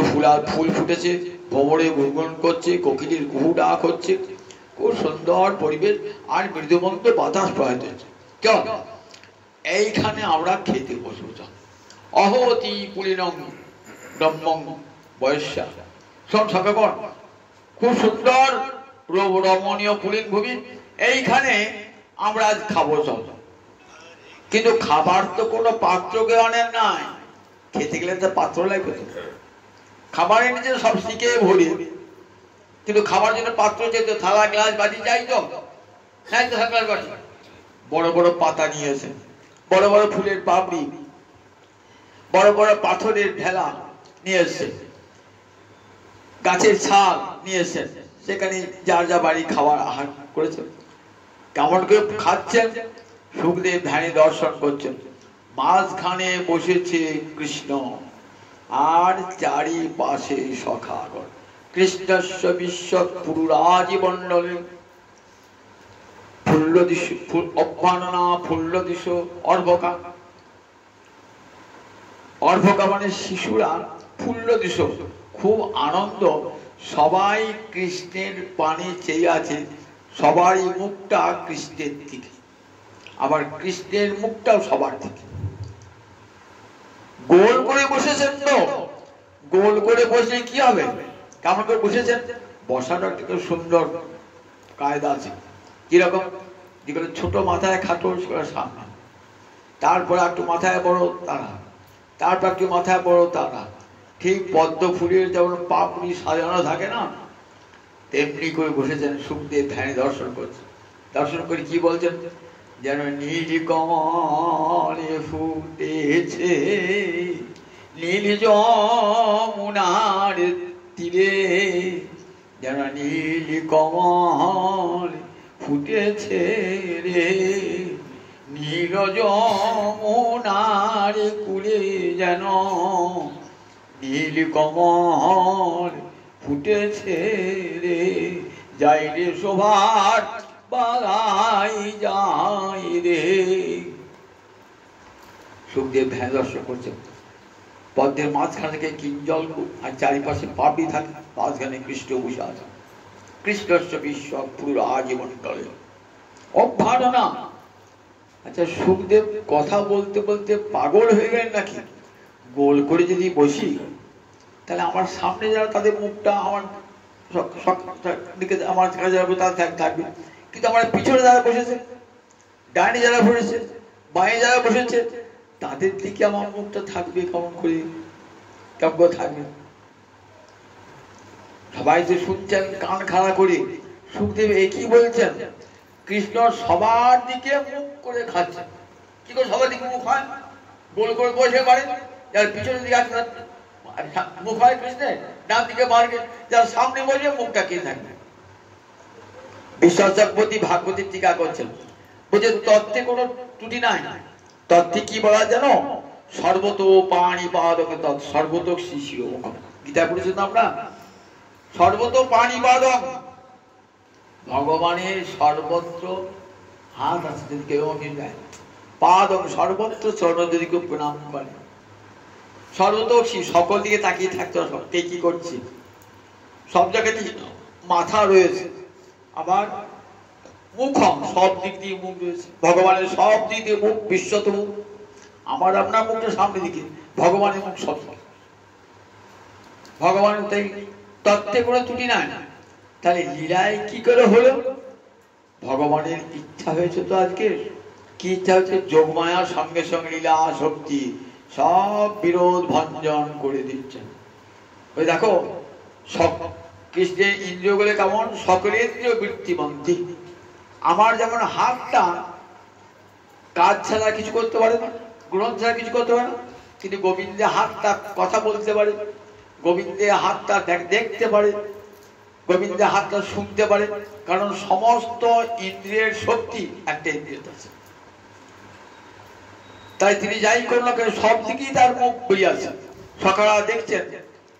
ফুল ফুটেছে, ভ্রমরে গুনগুন করছে, কোকিলের কুহু ডাক হচ্ছে, খুব সুন্দর পরিবেশ, আর মৃদুমন্দ বাতাস প্রবাহিত হচ্ছে। কেমন? এইখানে আমরা খেতে বসবো। অহতি পুলিনং ব্রহ্মং বয়স্যা। সব সখাগণ, খুব সুন্দর রমণীয় পুলিন ভূমি, এইখানে আমরা আজ খাবো সব। কিন্তু খাবার তো কোনো পাত্রকে আনেন নাই, খেতে গেলে তো পাত্র লাগবে। খাবার এনেছে সব শিখে ভরি, কিন্তু খাবার জন্য পাত্র যেত, থালা গ্লাস বাটি যাই তো, নাই তো গ্লাস বাটি। বড় বড় পাতা নিয়েছে, বড় বড় ফুলের পাপড়ি, বড় বড় পাথরের ঢেলা নিয়ে এসছে, গাছের ছাল নিয়ে এসছেন। সেখানে যার যা বাড়ি খাবার আহার করেছে। কেমন করে খাচ্ছেন? সুখদেব ধ্যানে দর্শন করছেন। মাঝখানে বসেছে কৃষ্ণ, আর চারিপাশে সখাগণ। কৃষ্ণস্য বিশ্ব পুরুরাজি মণ্ডলে ফুল্লদিশ অভ্যাননা ফুল্লদিশ অর্ভকা। অর্ভকা মানে শিশুরা, ফুল্লদিশ খুব আনন্দ, সবাই কৃষ্ণের পানে চেয়ে আছে, সবারই মুখটা কৃষ্ণের দিকে, আবার কৃষ্ণের মুখটাও সবার দিকে। গোল করে বসেছেন তো, গোল করে বসলে কি হবে, কেমন করে বসেছেন, বসাটা একটু সুন্দর কায়দা আছে। কিরকম, যেগুলো ছোট মাথায় খাটো সামনে, তারপরে একটু মাথায় বড় তারা, তারপর একটু মাথায় বড় তারা, ঠিক পদ্ম ফুলের যেমন পাপড়ি সাজানো থাকে না, তেমনি করে বসেছেন। সুখদেব ধ্যানে দর্শন করছেন, দর্শন করে কি বলছেন, যেন নীল কমলে ফুটেছে নীল যমুনার তীরে, যেন নীল কমল ফুটেছে রে নীল যমুনার কূলে, যেন নীল কমল ফুটেছে রে, যাই রে শোভার বাগাই যাই রে। সুখদেব ধ্যান দর্শন করছেন, পদ্মের মাঝখানে থেকে কিঞ্জল আর চারিপাশে পাপড়ি থাকে, মাঝখানে কৃষ্ণ বসে আছে। কৃষ্ণস্য বিশ্ব পুরো আজীবন কালে অভ্যাননা। আচ্ছা, সুখদেব কথা বলতে বলতে পাগল হয়ে গেলেন নাকি? গোল করে যদি বসি তাহলে আমার সামনে যারা, তাদের মুখটা আমার দিকে, আমার কাছে তারা থাকবে, কিন্তু আমার পিছনে যারা বসেছে, ডাইনে যারা বসেছে, বাঁয়ে যারা বসেছে, তাদের দিকে আমার মুখটা থাকবে কেমন করে, কেমন করে থাকবে? সবাই তো শুনছেন কান খাড়া করে। সুখদেব একই বলছেন, কৃষ্ণ সবার দিকে মুখ করে খাচ্ছেন। কি করে সবার দিকে মুখ হয়? গোল করে বসে পারেন, যার পিছনের দিকে আছে মুখ হয় কৃষ্ণের, ডান দিকে বাড়বে, যার সামনে বসে মুখটা কে থাকবে। বিশ্বাসপতি ভাগবতীর টিকা করছেন, বলছে তত্ত্বে কোনো ত্রুটি নাই। তত্ত্বে কি বলা জানো, সর্বত পাণি পাদক তৎ সর্বতক শিশির। গীতা পড়েছেন আমরা, সর্বত পাণি পাদক, ভগবানের সর্বত্র হাত আছে, যদি কেউ দেয়, পাদক সর্বত্র চরণ যদি কেউ প্রণাম করে, সর্বতোষী সকল দিকে তাকিয়ে থাকতে হবে, কে কি করছে, সব জায়গায় মাথা রয়েছে, আবার মুখম সব দিক দিয়ে মুখ রয়েছে, ভগবানের সব দিক দিয়ে মুখ, বিশ্বত মুখ। আমার আপনার মুখটা সামনে দিকে, ভগবানের মুখ সব, ভগবানের তাই তত্ত্বে কোনো ত্রুটি নাই। তাহলে লীলায় কি করে হলো? ভগবানের ইচ্ছা হয়েছে তো আজকে, কি ইচ্ছা হচ্ছে, যোগমায়ার সঙ্গে সঙ্গে লীলা শক্তি সব বিরোধ ভঞ্জন করে দিচ্ছেন। ওই দেখো কৃষ্ণের ইন্দ্রিয়গুলো কেমন, সকলেন্দ্রিয় বৃত্তিমন্তী। আমার যেমন হাতটা কাজ ছাড়া কিছু করতে পারে না, গ্রহণ ছাড়া কিছু করতে পারে না, কিন্তু গোবিন্দের হাতটা কথা বলতে পারে, গোবিন্দের হাতটা দেখতে পারে, গোবিন্দের হাতটা শুনতে পারে, কারণ সমস্ত ইন্দ্রিয়ের শক্তি একটা ইন্দ্রিয়তে আছে। তাই তিনি যাই করুন না কেন, সব দিকেই তার মুখ বেরিয়েছে। সকালে দেখছেন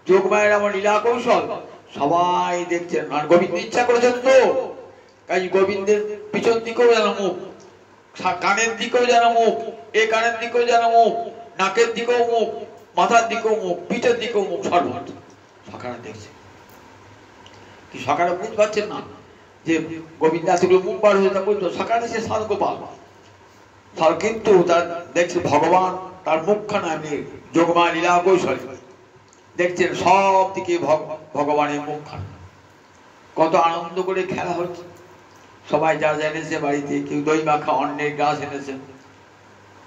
যোগমায়ের আমার লীলা কৌশল, সবাই দেখছেন, আর গোবিন্দ ইচ্ছা করেছেন তো, কাজে গোবিন্দের পিছন দিকেও যেন মুখ, কানের দিকেও যেন মুখ, এ কানের দিকেও যেন মুখ, নাকের দিকেও মুখ, মাথার দিকেও মুখ, পিঠের দিকেও মুখ, সর্বত্র সকালে দেখছে। কি সকালে বুঝতে পারছেন না যে গোবিন্দ এতগুলো মুখ বার হয়ে থাকবে, সকালে সে সাধ গোপাল, কিন্তু তার দেখছে ভগবান তার মুখখানা এমনি যোগমা লীলা কৌশল দেখছেন, সব দিকে ভগবানের মুখখানা, কত আনন্দ করে খেলা হচ্ছে। সবাই যা যা এনেছে বাড়িতে, কেউ দই মাখা অন্যের গাছ এনেছেন,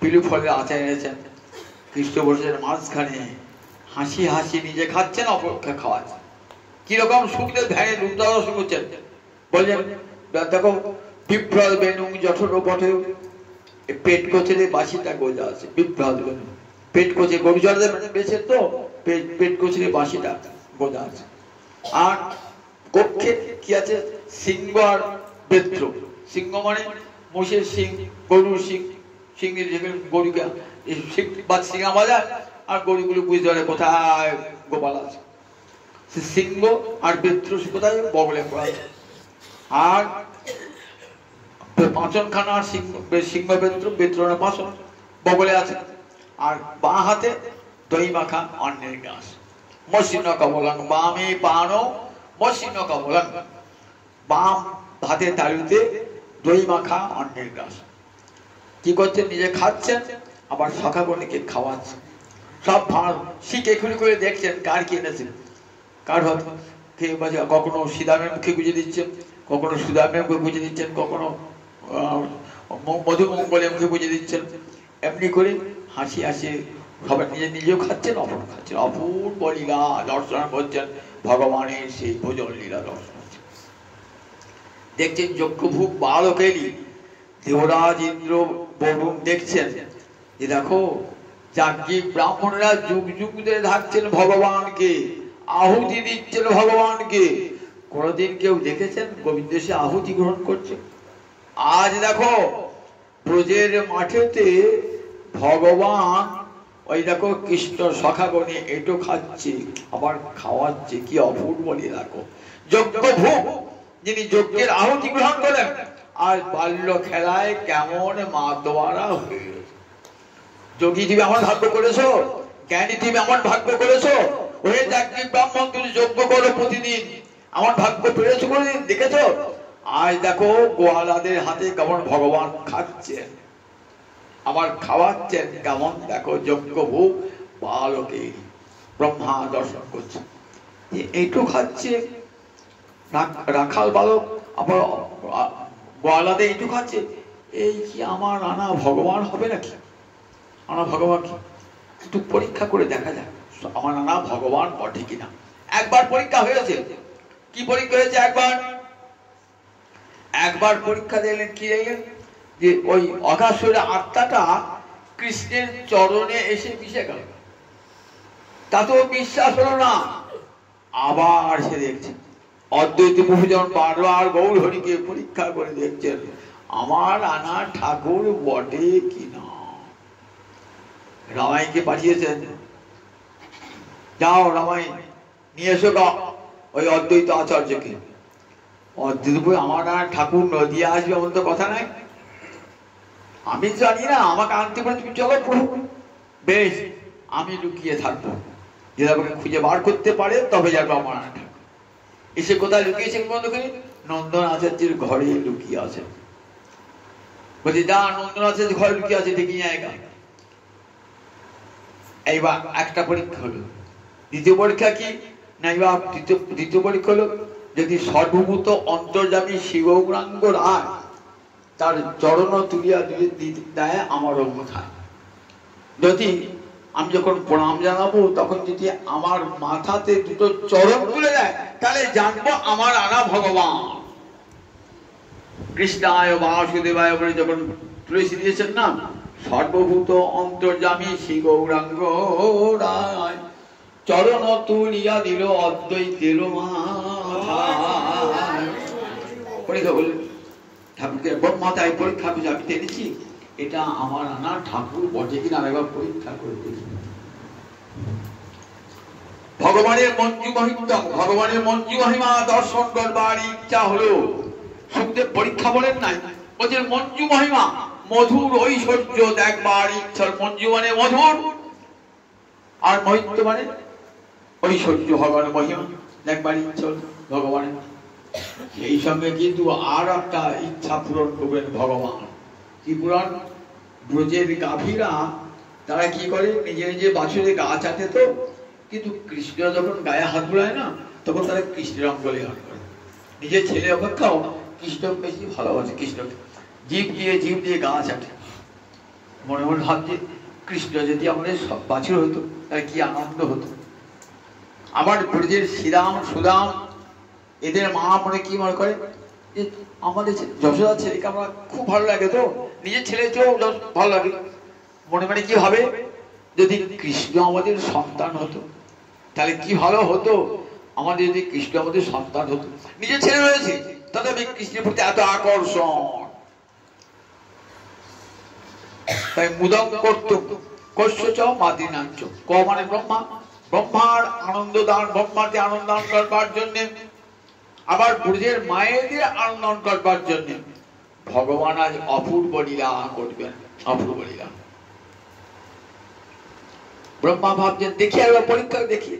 পিলু ফলের আচার এনেছেন, কৃষ্ণ বসেছেন মাঝখানে, হাসি হাসি নিজে খাচ্ছেন, অপেক্ষা খাওয়াচ্ছেন। কিরকম সুখদেব ধ্যানে রূপদর্শন করছেন, বলছেন দেখো বিভ্রদ বেনু জঠর পথে পেট কোচের বাসিটা গোজা আছে, বিভ্রদ বেনু পেট কোচে গরু জল বেছে তো পেট কোচের বাসিটা গোজা আছে। আর কক্ষে কি আছে, সিংহ আর বেত্র। সিংহ মানে মোষের সিং, গরুর সিং, সিংহের যেখানে গরুকে সিংহা বাজায়, আর গরুগুলো বুঝতে পারে কোথায় গোপাল আছে। সিংহ আর বেত্র কোথায়, বগলে পড়া। আর পাঁচনখানা সিংহ বেত্রণে পাঁচন বগলে আছে, আর বাঁ হাতে দই মাখা অন্যের গাছ। মসৃণ কমলং বামে পানো মসৃণ কমলং, বাম হাতে তালুতে দই মাখা অন্যের গাছ। কি করছেন? নিজে খাচ্ছেন, আবার সখাগণকে খাওয়াচ্ছেন। সব শিখে খুঁড়ি করে দেখছেন কার কি এনেছেন, কার হয়তো কখনো শ্রীদামের মুখে গুঁজে দিচ্ছেন, কখনো সুদামের মুখে গুঁজে দিচ্ছেন, কখনো মধুমঙ্গলের মুখে গুঁজে দিচ্ছেন। এমনি করে হাসি হাসি সবাই নিজেও খাচ্ছেন, অপর খাচ্ছেন। অপূর্ব লীলা দর্শন করছেন, ভগবানের সেই ভোজন লীলা দর্শন দেখছেন। যজ্ঞভোগ বালকেরই দেবরাজ ইন্দ্র বরুণ দেখছেন যে দেখো যাজ্ঞিক ব্রাহ্মণরা যুগ যুগ ধরে থাকছেন ভগবানকে, আহুতি দিচ্ছেন ভগবানকে। কোনদিন কেউ দেখেছেন গোবিন্দ সে আহুতি গ্রহণ করছে? আজ দেখো ব্রজের মাঠেতে ভগবান ওই দেখো কৃষ্ণ সখাগণে এটো খাচ্ছে, আবার খাওয়াচ্ছে। কি অপূর্ব লীলা! দেখো যজ্ঞভোগ, যিনি যজ্ঞের আহুতি গ্রহণ করেন, আর বাল্য খেলায় কেমন মাতোয়ারা হয়ে গেছে। যোগী তুমি এমন ভাগ্য করেছো, জ্ঞানী তুমি এমন ভাগ্য করেছো, ওই যাজ্ঞিক ব্রাহ্মণ তুমি যজ্ঞ করো প্রতিদিন, এমন ভাগ্য পেরেছো কোনদিন দেখেছো? আজ দেখো গোয়ালাদের হাতে কেমন ভগবান খাচ্ছেন, আবার খাওয়াচ্ছেন কেমন। দেখো যজ্ঞভোগ বালকে ব্রহ্মা দর্শন করছে, এইটু খাচ্ছে রাখাল বালক, আবার গোয়ালাদে এইটু খাচ্ছে। এই কি আমার আনা ভগবান হবে নাকি? আনা ভগবান কি? একটু পরীক্ষা করে দেখা যায় আমার আনা ভগবান বটে কিনা। একবার পরীক্ষা হয়েছে। কি পরীক্ষা হয়েছে? একবার পরীক্ষা দিলেন। কি দিলেন? যে ওই অঘাসুরের আত্মাটা কৃষ্ণের চরণে এসে মিশে গেল। তাতেও বিশ্বাস হলো না। আবার সে দেখছে অদ্বৈত বহুজন বারবার গৌর হরিকে পরীক্ষা করে দেখছেন আমার আনা ঠাকুর বটে কিনা। রামাইকে পাঠিয়েছেন, যাও রামাই নিয়ে এসো ওই অদ্বৈত আচার্যকে। অদ্বৈত আমার আনা ঠাকুর নদিয়া আসবে এমন তো কথা নাই। আমি জানি না, আমাকে আনতে পারে তুমি চলো প্রভু। বেশ, আমি লুকিয়ে থাকবো, যদি আমাকে খুঁজে বার করতে পারে তবে যাবো আমার আনা ঠাকুর। এসে কোথায় লুকিয়েছেন বন্ধ করি? নন্দন আচার্যের ঘরে লুকিয়ে আছে। বলছি যা নন্দন আচার্যের ঘরে লুকিয়ে আছে দেখি জায়গা। এইবার একটা পরীক্ষা হলো। দ্বিতীয় পরীক্ষা কি না? এইবার দ্বিতীয় পরীক্ষা হলো যদি সর্বভূত অন্তর্যামী শিবগৌরাঙ্গ রায় তার চরণ তুলিয়া দেয় আমার অবস্থায়, যদি আমি যখন প্রণাম জানাবো তখন যদি আমার মাথাতে দুটো চরণ তুলে দেয় তাহলে জানবো আমার আনা ভগবান। কৃষ্ণায় বাসুদেবায় বলে যখন তুলসী দিয়েছেন না, সর্বভূত অন্তর্যামী শ্রী গৌরাঙ্গ রায় চরণ তুলিয়া দিল অদ্বৈতের মাথায়। পরীক্ষা বললেন ঠাকুরকে ব্রহ্মাতায় পরীক্ষা আমি জেনেছি এটা আমার আনা ঠাকুর বটে কিনা এবার পরীক্ষা করে দেখি। ভগবানের মঞ্জু মহিমা, ভগবানের মঞ্জু মহিমা দর্শন করবার ইচ্ছা হলো। সুখদেব পরীক্ষা বলেন নাই, বলছেন মঞ্জু মহিমা মধুর ঐশ্বর্য দেখবার ইচ্ছা। মঞ্জু মানে মধুর, আর মহিত্য মানে ঐশ্বর্য, ভগবানের মহিমা দেখবার ইচ্ছা ভগবানের। এই সঙ্গে কিন্তু আর একটা ইচ্ছা পূরণ করবেন ভগবান। কি পূরণ? ব্রজের গাভীরা তারা কি করে, নিজে নিজে বাছুরে গা চাটে তো, কিন্তু কৃষ্ণ যখন গায়ে হাত বুলায় না তখন তারা কৃষ্ণের অঙ্গলে হাত করে। নিজের ছেলে অপেক্ষাও কৃষ্ণ বেশি ভালোবাসে কৃষ্ণকে। জীব দিয়ে গা চাটে, মনে মনে ভাবছে কৃষ্ণ যদি আমাদের সব বাছুর হতো তাহলে কি আনন্দ হতো। আবার ব্রজের শ্রীরাম সুদাম এদের মা মনে কি মনে করে যে আমাদের যশোদার ছেলেকে আমরা খুব ভালো লাগে, তো নিজের ছেলেকেও ভালো লাগে। মনে মনে কি হবে, যদি কৃষ্ণ আমাদের সন্তান হতো তাহলে কি ভালো হতো। আমাদের যদি কৃষ্ণ আমাদের সন্তান হতো, নিজের ছেলে রয়েছে তথাপি কৃষ্ণের প্রতি এত আকর্ষণ। তাই মুদং করত কস্য মাদি নাঞ্চ। ক মানে ব্রহ্মা, ব্রহ্মার আনন্দ দান, ব্রহ্মাকে আনন্দ দান করবার জন্য, আবার ব্রজের মায়েদের আনন্দ দান করবার জন্য ভগবান আজ অপূর্ব লীলা করবেন, অপূর্ব লীলা। ব্রহ্মা ভাবছেন দেখি একবার পরীক্ষা দেখি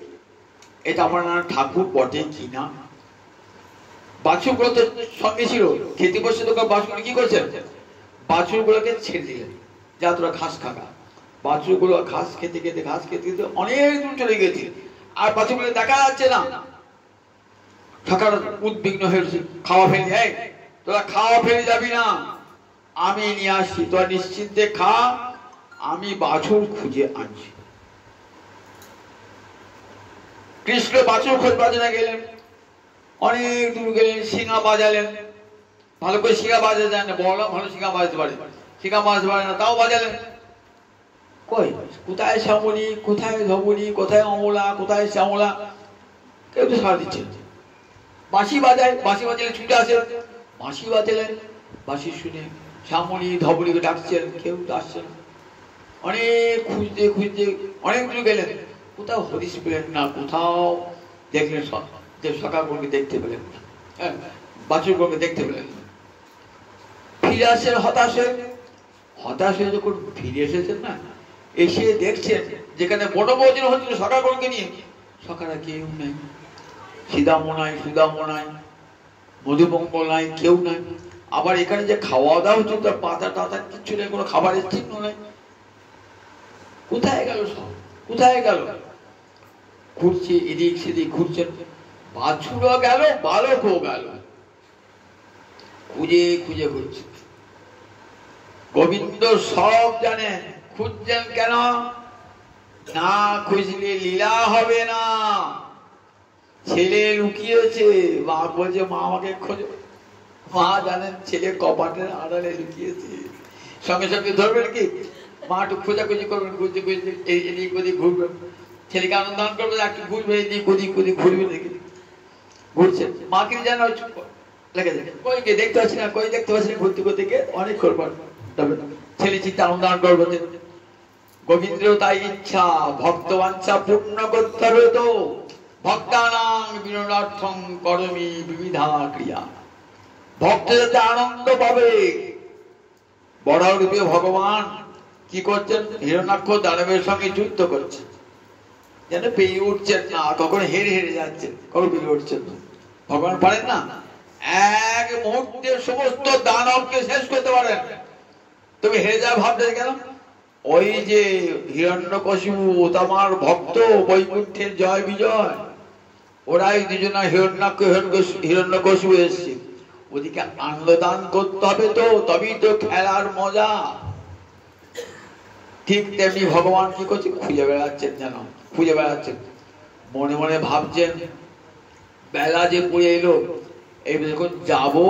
এটা আমার না ঠাকুর বটে কিনা। বাছুরগুলো তো সঙ্গে ছিল, খেতে বসে তো বাছুর কি করছেন, বাছুরগুলোকে ছেড়ে দিলেন, যা তোরা ঘাস খাগা। বাছুরগুলো ঘাস খেতে খেতে ঘাস খেতে খেতে অনেক দূর চলে গেছে, আর বাছুরগুলো দেখা যাচ্ছে না। ঠাকুর উদ্বিগ্ন হয়েছে, খাওয়া ফেলে যায়, তোরা খাওয়া ফেলে যাবি না, আমি নিয়ে আসছি, তোরা নিশ্চিন্তে খা, আমি বাছুর খুঁজে আনছি। কৃষ্ণ বাছুর খোঁজ বাজনা গেলেন, অনেক দূর গেলেন, শিঙা বাজালেন, ভালো করে শিঙা বাজাতে জানেন না, বড় ভালো শিঙা বাজাতে পারে, শিঙা বাজাতে পারে না, তাও বাজালেন। কই কোথায় শ্যামলী, কোথায় ধবনী, কোথায় অমলা, কোথায় শ্যামলা, কেউ তো সাড়া দিচ্ছে। বাঁশি বাজায়, বাঁশি বাজালে ছুটে আসে, বাঁশি বাজালেন, বাঁশি শুনে শ্যামলী ধবনীকে ডাকছেন, কেউ আসছে না। অনেক খুঁজতে খুঁজতে অনেক দূর গেলেন, কোথাও হরিশ পেলেন না, কোথাও দেখলেন যে সকালকে দেখতে পেলেন, হ্যাঁ বাছুরগুলোকে দেখতে পেলেন। ফিরে আসেন হতাশে, হতাশে যখন ফিরে এসেছেন না, এসে দেখছেন যেখানে বনভোজন হচ্ছিল সকালকে নিয়ে, সকালে কেউ নেই, সীতামো নাই, সুদামো নাই, মধুমঙ্গল নাই, কেউ নাই। আবার এখানে যে খাওয়া দাওয়া হচ্ছে তার পাতা টাতা কিচ্ছু নেই, কোনো খাবারের চিহ্ন নেই। কোথায় গেল সব, কোথায় গেল? ঘুরছে এদিক সেদিক ঘুরছেন, বাছুরও গেল, বালকও গেল, খুঁজে খুঁজে ঘুরছে। গোবিন্দ সব জানেন, খুঁজছেন কেন? না খুঁজলে লীলা হবে না। ছেলে লুকিয়েছে, মা বলছে মা আমাকে খোঁজো, মা জানেন ছেলে কপাটের আড়ালে লুকিয়েছে, সঙ্গে সঙ্গে ধরবেন কি, মা একটু খোঁজাখুঁজি করবেন, খুঁজতে খুঁজতে এদিক ওদিক ঘুরবেন, ছেলেকে আনন্দ করবে, একটু ঘুরবে এদিক ওদিক ওদিক ঘুরবে, দেখে ঘুরছে, মাকে যেন লেগে যায়, কই কে দেখতে পাচ্ছি না, কই দেখতে পাচ্ছি না, ঘুরতে ঘুরতে গিয়ে অনেক করবার ছেলে চিন্তা আনন্দ করবে। গোবিন্দের তাই ইচ্ছা, ভক্তবাঞ্ছা পূর্ণ করতে হবে, তো ভক্তানাং বিনোদার্থং করমি বিবিধা ক্রিয়া, ভক্ত যাতে আনন্দ পাবে। বড় রূপে ভগবান কি করছেন, হিরণ্যাক্ষ দানবের সঙ্গে যুদ্ধ করছেন, যেন পেয়ে উঠছেন না, কখন হেরে হেরে যাচ্ছেন, কখন পেয়ে উঠছেন না। ভগবান পারেন না এক মুহূর্তে সমস্ত দানবকে শেষ করতে পারেন, তুমি হেরে যাওয়া ভাবতে কেন? ওই যে হিরণ্যকশিপু তোমার ভক্ত, বৈকুণ্ঠের জয় বিজয়, ওরাই দুজনা হিরণ্যাক্ষ হিরণ্যকশিপু এসছে, ওদিকে আনন্দদান করতে হবে, তো তবেই তো খেলার মজা। ঠিক তেমনি ভগবান কি করছে, খুঁজে বেড়াচ্ছেন, যেন খুঁজে বেড়াচ্ছেন, মনে মনে ভাবছেন বেলা যে পড়ে এলো, এই যখন যাবো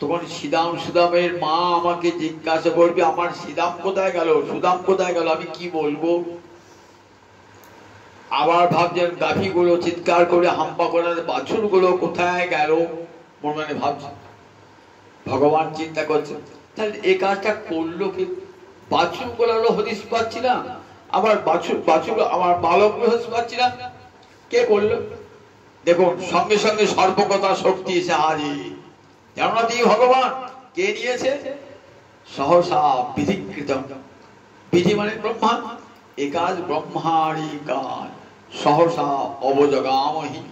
তখন সুদামের মা আমাকে জিজ্ঞাসা করবে আমার সুদাম কোথায় গেল, সুদাম কোথায় গেল, আমি কি বলবো। আবার ভাবছেন গাভীগুলো চিৎকার করে হাম্পা করে, বাছুরগুলো কোথায় গেল, মনে মনে ভাবছেন। ভগবান চিন্তা করছেন তাহলে এই কাজটা করলো কি, বাছুরগুলো হদিশ পাচ্ছি না, আবার বাছুর আমার বালকগুলো হদিশ পাচ্ছি না, কে করলো? দেখুন সঙ্গে সঙ্গে সর্বকতা শক্তি এসে হাজির, যেমন ভগবান কে নিয়েছে, সহসা বিধিকৃত, বিধি মানে ব্রহ্মা, এ কাজ ব্রহ্মারই কাজ, সহসা অবজগামহি।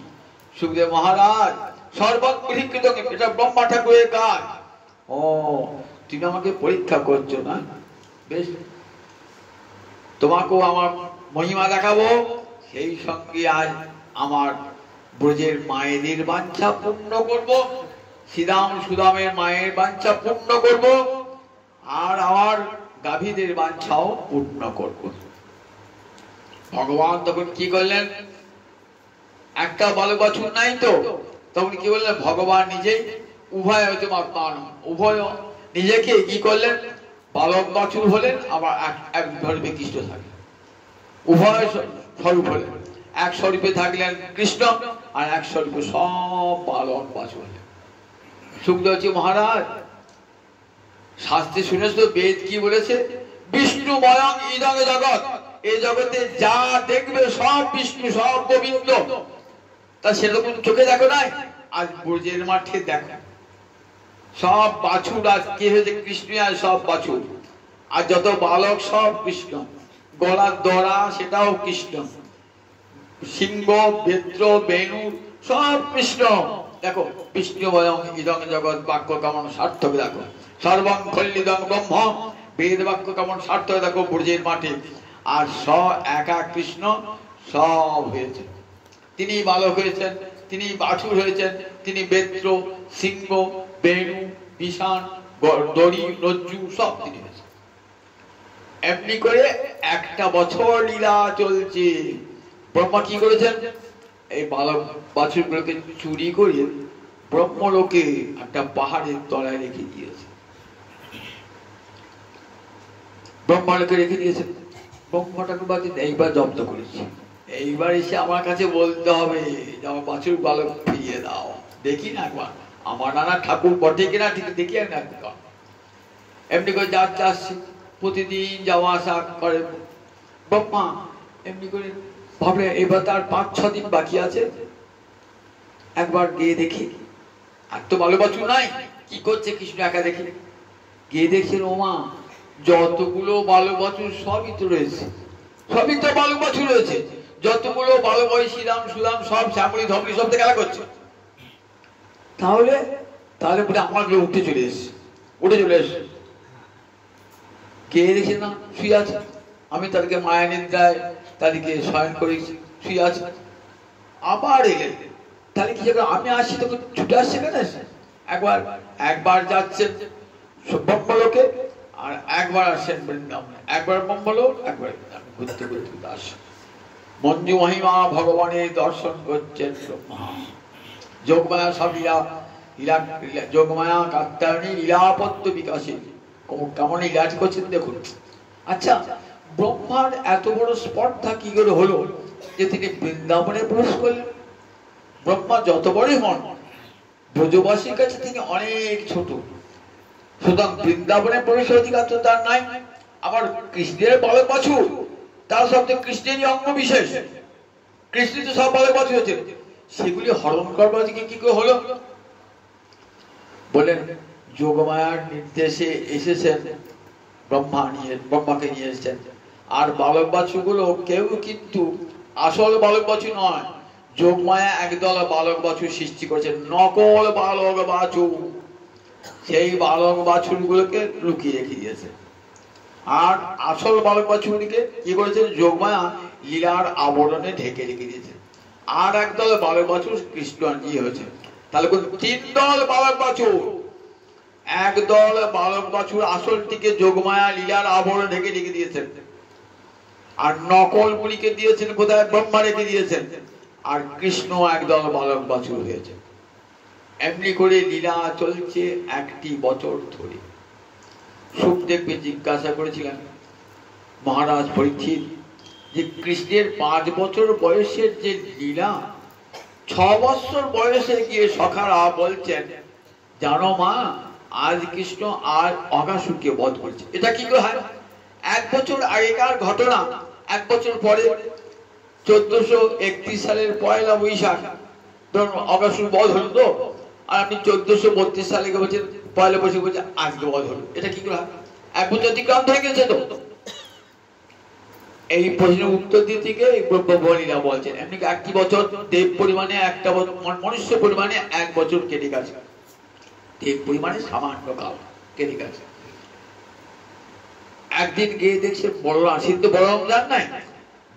সুখদেব মহারাজ সর্ববিধিকৃত, এটা ব্রহ্মা ঠাকুরের কাজ। ও তুমি আমাকে পরীক্ষা করছো না, বেশ, তোমাকেও আমার মহিমা দেখাবো, সেই সঙ্গে আজ আমার ব্রজের মায়েদের বাঞ্ছা পূর্ণ করব, সুদামের মায়ের বাঞ্ছা পূর্ণ করব, আর আমার গাভীদের বাঞ্ছাও পূর্ণ করব। ভগবান তখন কি করলেন, একটা বালক বাছুর নাই তো, তখন কি বললেন, ভগবান নিজেই উভয় হইতে উভয় নিজেকে কি করলেন, বালক বাছুর হলেন, আবার এক ধর্মে কৃষ্ণ থাকলেন, উভয় স্বরূপ হলেন, এক স্বরূপে থাকলেন কৃষ্ণ, আর এক স্বরূপে সব বালক বাছুর হলেন। সুখদেবজি মহারাজ শাস্ত্রে শুনেছ তো, বেদ কি বলেছে, বিষ্ণুময়ং ইদং জগৎ, এই জগতে যা দেখবে সব বিষ্ণু, সব গোবিন্দ, তা সেরকম চোখে দেখো নাই, আজ ব্রজের মাঠে দেখো সব বাছুর আজ কে হয়েছে কৃষ্ণ, আর সব বাছুর, আর যত বালক সব কৃষ্ণ, গলার দড়া সেটাও কৃষ্ণ, সিংহ বেদ্র বেণু সব কৃষ্ণ। দেখো বিষ্ণুবয়ং ইদং জগৎ বাক্য কেমন সার্থক, দেখো সর্বং খল্লিদং ব্রহ্ম, বেদ বাক্য কেমন সার্থক, দেখো ব্রজের মাঠে। আর স একা কৃষ্ণ সব হয়েছে, তিনি বালক হয়েছেন, তিনি বাছুর হয়েছেন, তিনি বেদ্র সিংহ বেণু বিষাণ দড়ি রজ্জু সব তিনি হয়েছেন। এমনি করে একটা বছর লীলা চলছে। ব্রহ্মা কি করেছেন, এই বালক বাছুরগুলোকে চুরি করে ব্রহ্মলোকে একটা পাহাড়ের তলায় রেখে দিয়েছে। ব্রহ্মালোকে রেখে দিয়েছেন। ব্রহ্মাটাকে বাকি এইবার জব্দ করেছি, এইবার এসে আমার কাছে বলতে হবে যে আমার বাছুর বালক ফিরিয়ে দাও, দেখি না একবার আমার নানা ঠাকুর বটে কিনা, ঠিক দেখি না। এমনি করে যাচ্ছে আসছে, প্রতিদিন যাওয়া আসা করে ব্রহ্মা। এমনি করে ভাবলে এবার তার 5-6 দিন বাকি আছে, একবার গিয়ে দেখি। আর তো বালক বাছুর নাই, কি করছে কৃষ্ণ একা দেখি। গিয়ে দেখছেন ওমা যতগুলো বালক বাছুর সবই তো রয়েছে, সবই তো বালক বাছুর রয়েছে, যতগুলো বালক শ্রীরাম সুরাম সব শ্যামলী ধমলি সব খেলা করছে। তাহলে তাহলে বলে আমার উঠে চলে এসছে, উঠে চলে এসছে। কে দেখছে না শুয়ে আছে, আমি তাদেরকে মায়া নিদ্রায় তাদেরকে শয়ন করেছি, শুয়ে আছে। আবার এলেন, তাহলে কি আমি আসছি তোকে ছুটে আসছে কেন? একবার যাচ্ছেন ব্রহ্মলোকে, আর একবার আসেন বৃন্দাবনে, একবার ব্রহ্মলোক একবার ঘুরতে ঘুরতে আসেন। মঞ্জু মহিমা ভগবানের দর্শন করছেন ব্রহ্মা। যোগমায়া সব লীলা যোগমায়া কাত্যায়নী লীলাপত্য বিকাশে কেমন লীলা করছেন দেখুন। আচ্ছা, ব্রহ্মার এত বড় স্পর্ধা কি করে হলো যে তিনি বৃন্দাবনে প্রবেশ করলেন? ব্রহ্মা যত বড়ই হন, ব্রজবাসীর কাছে তিনি অনেক ছোট, সুতরাং বৃন্দাবনে প্রবেশের অধিকার তো তার নাই। আবার কৃষ্ণের বালক বাছুর, তার সব কৃষ্ণেরই অঙ্গ বিশেষ, কৃষ্ণ তো সব বালক বাছুর হয়েছে, সেগুলি হরণ করবার দিকে কি করে হলো? বলেন যোগমায়ার নির্দেশে এসেছেন ব্রহ্মাকে নিয়ে এসেছেন। আর বালক বাছুর গুলো কেউ কিন্তু আসল বালক বাছুর নয়, যোগমায়া একদল বালক বাছুর সৃষ্টি করেছেন, নকল বালক বাছুর। সেই বালক বাছুর গুলোকে লুকিয়ে রেখে দিয়েছে। আর আসল বালক বাছুরকে কি করেছে, যোগমায়া লীলার আবরণে ঢেকে রেখে দিয়েছে। আর একদল বালক বাছুর কৃষ্ণ নিয়ে হয়েছে। তাহলে 3 দল বালক বাছুর। একদল বালক বাছুর আসলটিকে যোগমায়া লীলার আবরণে ঢেকে রেখে দিয়েছেন, আর নকল গুলিকে দিয়েছেন কোথায়, ব্রহ্মা রেখে দিয়েছেন। আর কৃষ্ণ একদল বালক বাছুর হয়েছে। এমনি করে লীলা চলছে 1 বছর ধরে। সুখদেবকে জিজ্ঞাসা করেছিলেন মহারাজ পরীক্ষিত যে কৃষ্ণের 5 বছর বয়সের যে লীলা, 6 বছর বয়সে গিয়ে সখারা বলছেন জানো মা, আজ কৃষ্ণ আর অঘাসুরকে বধ করেছে। এটা কি করে হয়? 1 বছর আগেকার ঘটনা। 1 বছর পরে 1431 সালের 1 বৈশাখ অঘাসুর বধ হলো তো, আর আপনি 1432 সালে বলছেন 1 বৈশাখ বলছেন আজকে বধ হলো। এটা কি করে হয়? 1 বছর অতিক্রান্ত হয়ে গেছে তো। এই প্রশ্নের উত্তর দিতে গিয়ে ব্রহ্মবলীরা বলছেন এমনি 1 বছর দেব পরিমাণে, একটা মনুষ্য পরিমাণে 1 বছর কেটে গেছে, দেব পরিমাণে সামান্য কাল কেটে গেছে। একদিন গিয়ে দেখছে বলরাম, সিদ্ধ বলরাম যান নাই,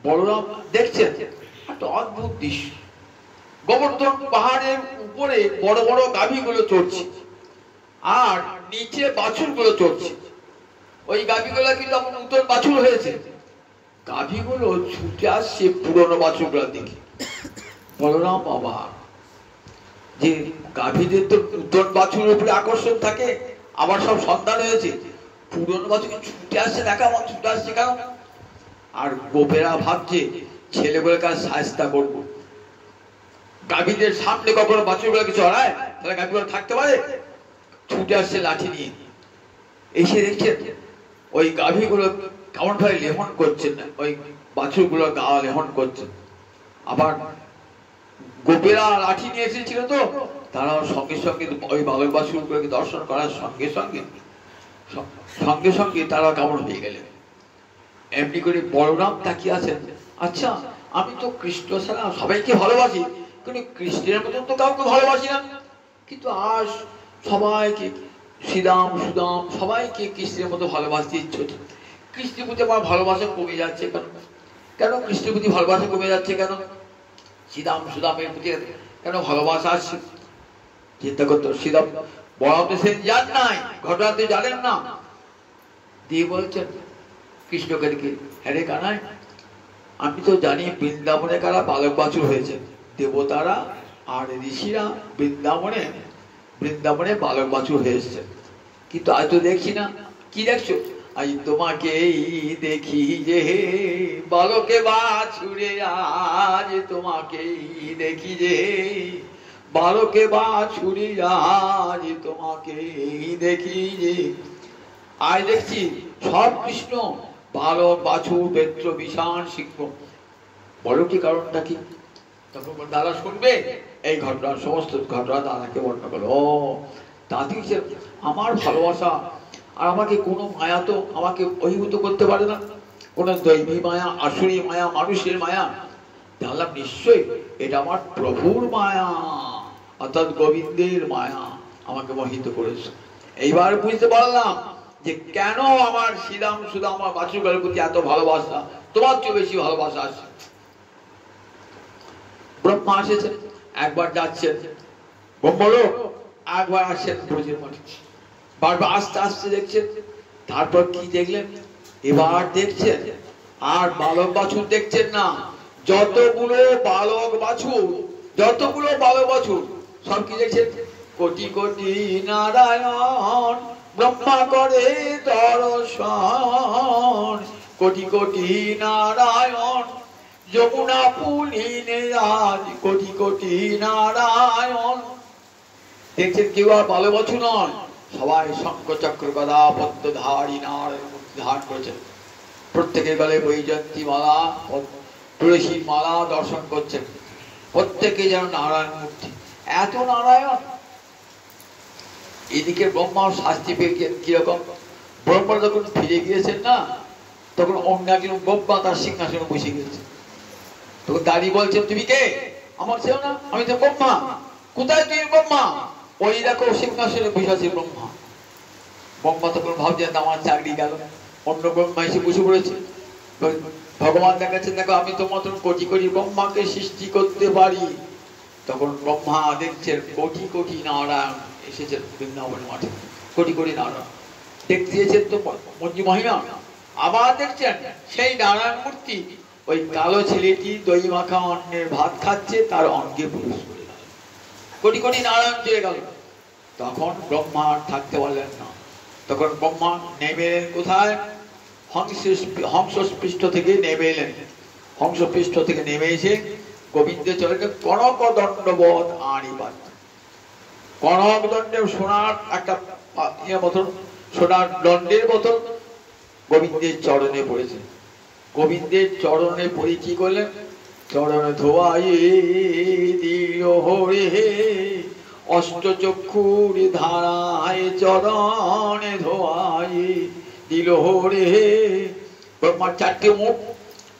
বলরাম দেখছেন একটা অদ্ভুত দৃশ্য। গোবর্ধন পাহাড়ের উপরে বড় বড় গাভীগুলো চড়ছে, আর নিচে বাছুরগুলো চড়ছে। ওই গাভীগুলো কিন্তু এখন নতুন বাছুর হয়েছে। গাভীগুলো ছুটে আসছে পুরনো বাছুরগুলোর দিকে। বলরাম বাবা, যে গাভীদের তো নতুন বাছুরের উপরে আকর্ষণ থাকে, আবার সব সন্তান হয়েছে, পুরনো বাছুর ছুটে আসছে, দেখা ছুটে আসছে কেন? আর গোপেরা ভাবছে ছেলেগুলোর কাছে সাহায্য করবো। গাভীদের সামনে কখনো বাছুরগুলোকে চড়ায়, তাহলে গাভীগুলো থাকতে পারে? ছুটে আসছে লাঠি নিয়ে। এসে দেখছেন ওই গাভীগুলো কেমন ভাবে লেহন করছেন, ওই বাছুরগুলো গা লেহন করছেন। আবার গোপেরা লাঠি নিয়ে এসেছিল তো, তারা সঙ্গে সঙ্গে ওই বালক বাছুরগুলোকে দর্শন করার সঙ্গে সঙ্গে সঙ্গে সঙ্গে তারা কামড় হয়ে গেলেন। এমনি করে বলরাম তাকিয়ে আছেন, আচ্ছা আমি তো কৃষ্ণ ছাড়া সবাইকে ভালোবাসি, কিন্তু কৃষ্ণের মতন তো কাউকে ভালোবাসি না, কিন্তু আজ সবাইকে শ্রীরাম সুদাম সবাইকে কৃষ্ণের মতো ভালোবাসতে ইচ্ছে হচ্ছে। কৃষ্ণের প্রতি আমার ভালোবাসা কমে যাচ্ছে কেন? কেন কৃষ্ণের প্রতি ভালোবাসা কমে যাচ্ছে কেন? শ্রীরাম সুদামের প্রতি কেন ভালোবাসা আসছে? চিন্তা করতো। শ্রীরাম বড় সে জান নাই, ঘটনাতে জানেন না, দিয়ে বলছেন কৃষ্ণকে দেখে, হ্যাঁ রে কানাই, আমি তো জানি বৃন্দাবনে কারা বালক বাছুর হয়েছে, দেবতারা আর ঋষিরা বৃন্দাবনে বালক বাছুর হয়েছে, কিন্তু আজ তো দেখছি না। কি দেখছো? আজ তোমাকেই দেখি যে বালকে বাছুরে, আজ তোমাকেই দেখি যে বালকে বাছুরে, আজ তোমাকেই দেখি যে। আজ দেখছি সব কৃষ্ণ, বালক বাছুর বেত্র বিষাণ সিংহ। বলো কি কারণটা কি? তখন দাদা শুনবে এই ঘটনা, সমস্ত ঘটনা দাদাকে বর্ণনা করো। ও দাদি আমার ভালোবাসা আর আমাকে কোনো মায়া তো আমাকে অভিভূত করতে পারে না, কোনো দৈবী মায়া, আসুরি মায়া, মানুষের মায়া। জানলাম নিশ্চয়ই এটা আমার প্রভুর মায়া, অর্থাৎ গোবিন্দের মায়া আমাকে মোহিত করেছে। এইবার বুঝতে পারলাম যে কেন আমার শ্রীরাম সুদাম আমার বাছুরগুলোর প্রতি এত ভালোবাসা, তোমার চেয়ে বেশি ভালোবাসা আছে। ব্রহ্মা এসেছেন, একবার যাচ্ছেন ব্রহ্মলোক, একবার আসছেন ব্রজের মাঠে, বারবার আস্তে আস্তে দেখছেন। তারপর কি দেখলেন? এবার দেখছেন আর বালক বাছুর দেখছেন না, যতগুলো বালক বাছুর সব কি দেখছেন? কোটি কোটি নারায়ণ ব্রহ্মা করে দর্শন, কোটি কোটি নারায়ণ যমুনা পুলিনে আজ, কোটি কোটি নারায়ণ। দেখছেন কেউ আর বালক বাছুর নয়, সবাই শঙ্খ চক্র গদা পদ্মধারী নারায়ণ মূর্তি ধারণ করেছেন। প্রত্যেকের গলে বৈজয়ন্তী মালা, তুলসীর মালা দর্শন করছেন। প্রত্যেকে যেন নারায়ণ মূর্তি, এত নারায়ণ। এদিকে ব্রহ্মার শাস্তি পেয়েছেন কিরকম? ব্রহ্মা যখন ফিরে গিয়েছেন না, তখন অন্য একজন ব্রহ্মা তার সিংহাসনে বসে গিয়েছে। তখন দাঁড়িয়ে বলছেন, তুমি কে? আমার ছিল না, আমি তো ব্রহ্মা। কোথায় তুমি ব্রহ্মা? ওই দেখো সিংহাসনে বসে আছে ব্রহ্মা। ব্রহ্মা তখন ভাবছেন আমার চাকরি গেল, অন্য ব্রহ্মা এসে বসে পড়েছে। ভগবান দেখাচ্ছেন, দেখো আমি তো মতন কোটি কোটি ব্রহ্মাকে সৃষ্টি করতে পারি। তখন ব্রহ্মা দেখছেন কোটি কোটি নারায়ণ এসেছেন বৃন্দাবনের মাঠে, কোটি কোটি নারায়ণ দেখতে দিয়েছেন তো মঞ্জু মহিমা। আবার দেখছেন সেই নারায়ণ মূর্তি, ওই কালো ছেলেটি দই মাখা অন্নের ভাত খাচ্ছে, তার অঙ্গে প্রবেশ করে গেল, কোটি কোটি নারায়ণ চলে গেল। তখন ব্রহ্মা থাকতে পারলেন না। তখন ব্রহ্মা নেমে এলেন কোথায়? হংসপৃষ্ঠ থেকে নেমে এলেন। হংসপৃষ্ঠ থেকে নেমে এসে গোবিন্দের চরণে কনক দণ্ডবৎ আনিবাত, কনক দণ্ডের সোনার একটা মতন, সোনার দণ্ডের মতন গোবিন্দের চরণে পড়েছে। গোবিন্দের চরণে পড়ে কি করলেন? চরণ ধোয়াই দিও হরে, অষ্টচক্ষুর ধারায় চরণে ধোয়াই দিল হরে। ব্রহ্মার চারটে মুখ,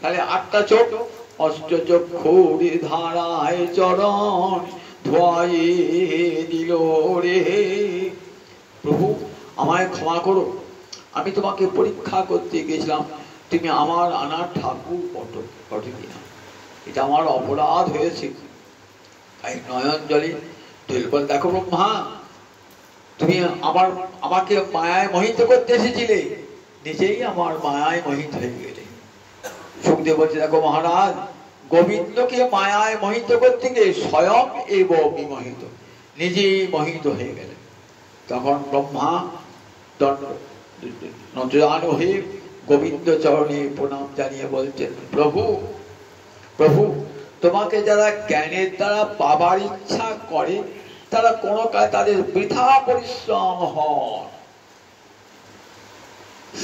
তাহলে 8টা চোখ, অষ্টচক্ষুর ধারায় চরণ ধোয়াই দিল রে। প্রভু আমায় ক্ষমা করো, আমি তোমাকে পরীক্ষা করতে গেছিলাম, তুমি আমার আনা ঠাকুর বটে কিনা, এটা আমার অপরাধ হয়েছে। তাই নয়ন জলে ঢেলবল, দেখো ব্রহ্মা, তুমি আমাকে মায়ায় মোহিত করতে এসেছিলে, নিজেই আমার মায়ায় মোহিত হয়ে গেলে। সুখদেব বলছে, দেখো মহারাজ, গোবিন্দকে মায়ায় মোহিত করতে গিয়ে স্বয়ং এব বিমোহিত, নিজেই মোহিত হয়ে গেলে। তখন ব্রহ্মা নজরান হয়ে গোবিন্দ চরণে প্রণাম জানিয়ে বলছেন, প্রভু প্রভু, তোমাকে যারা জ্ঞানের দ্বারা পাবার ইচ্ছা করে, তারা কোনো কাজ তাদের বৃথা পরিশ্রম হয়।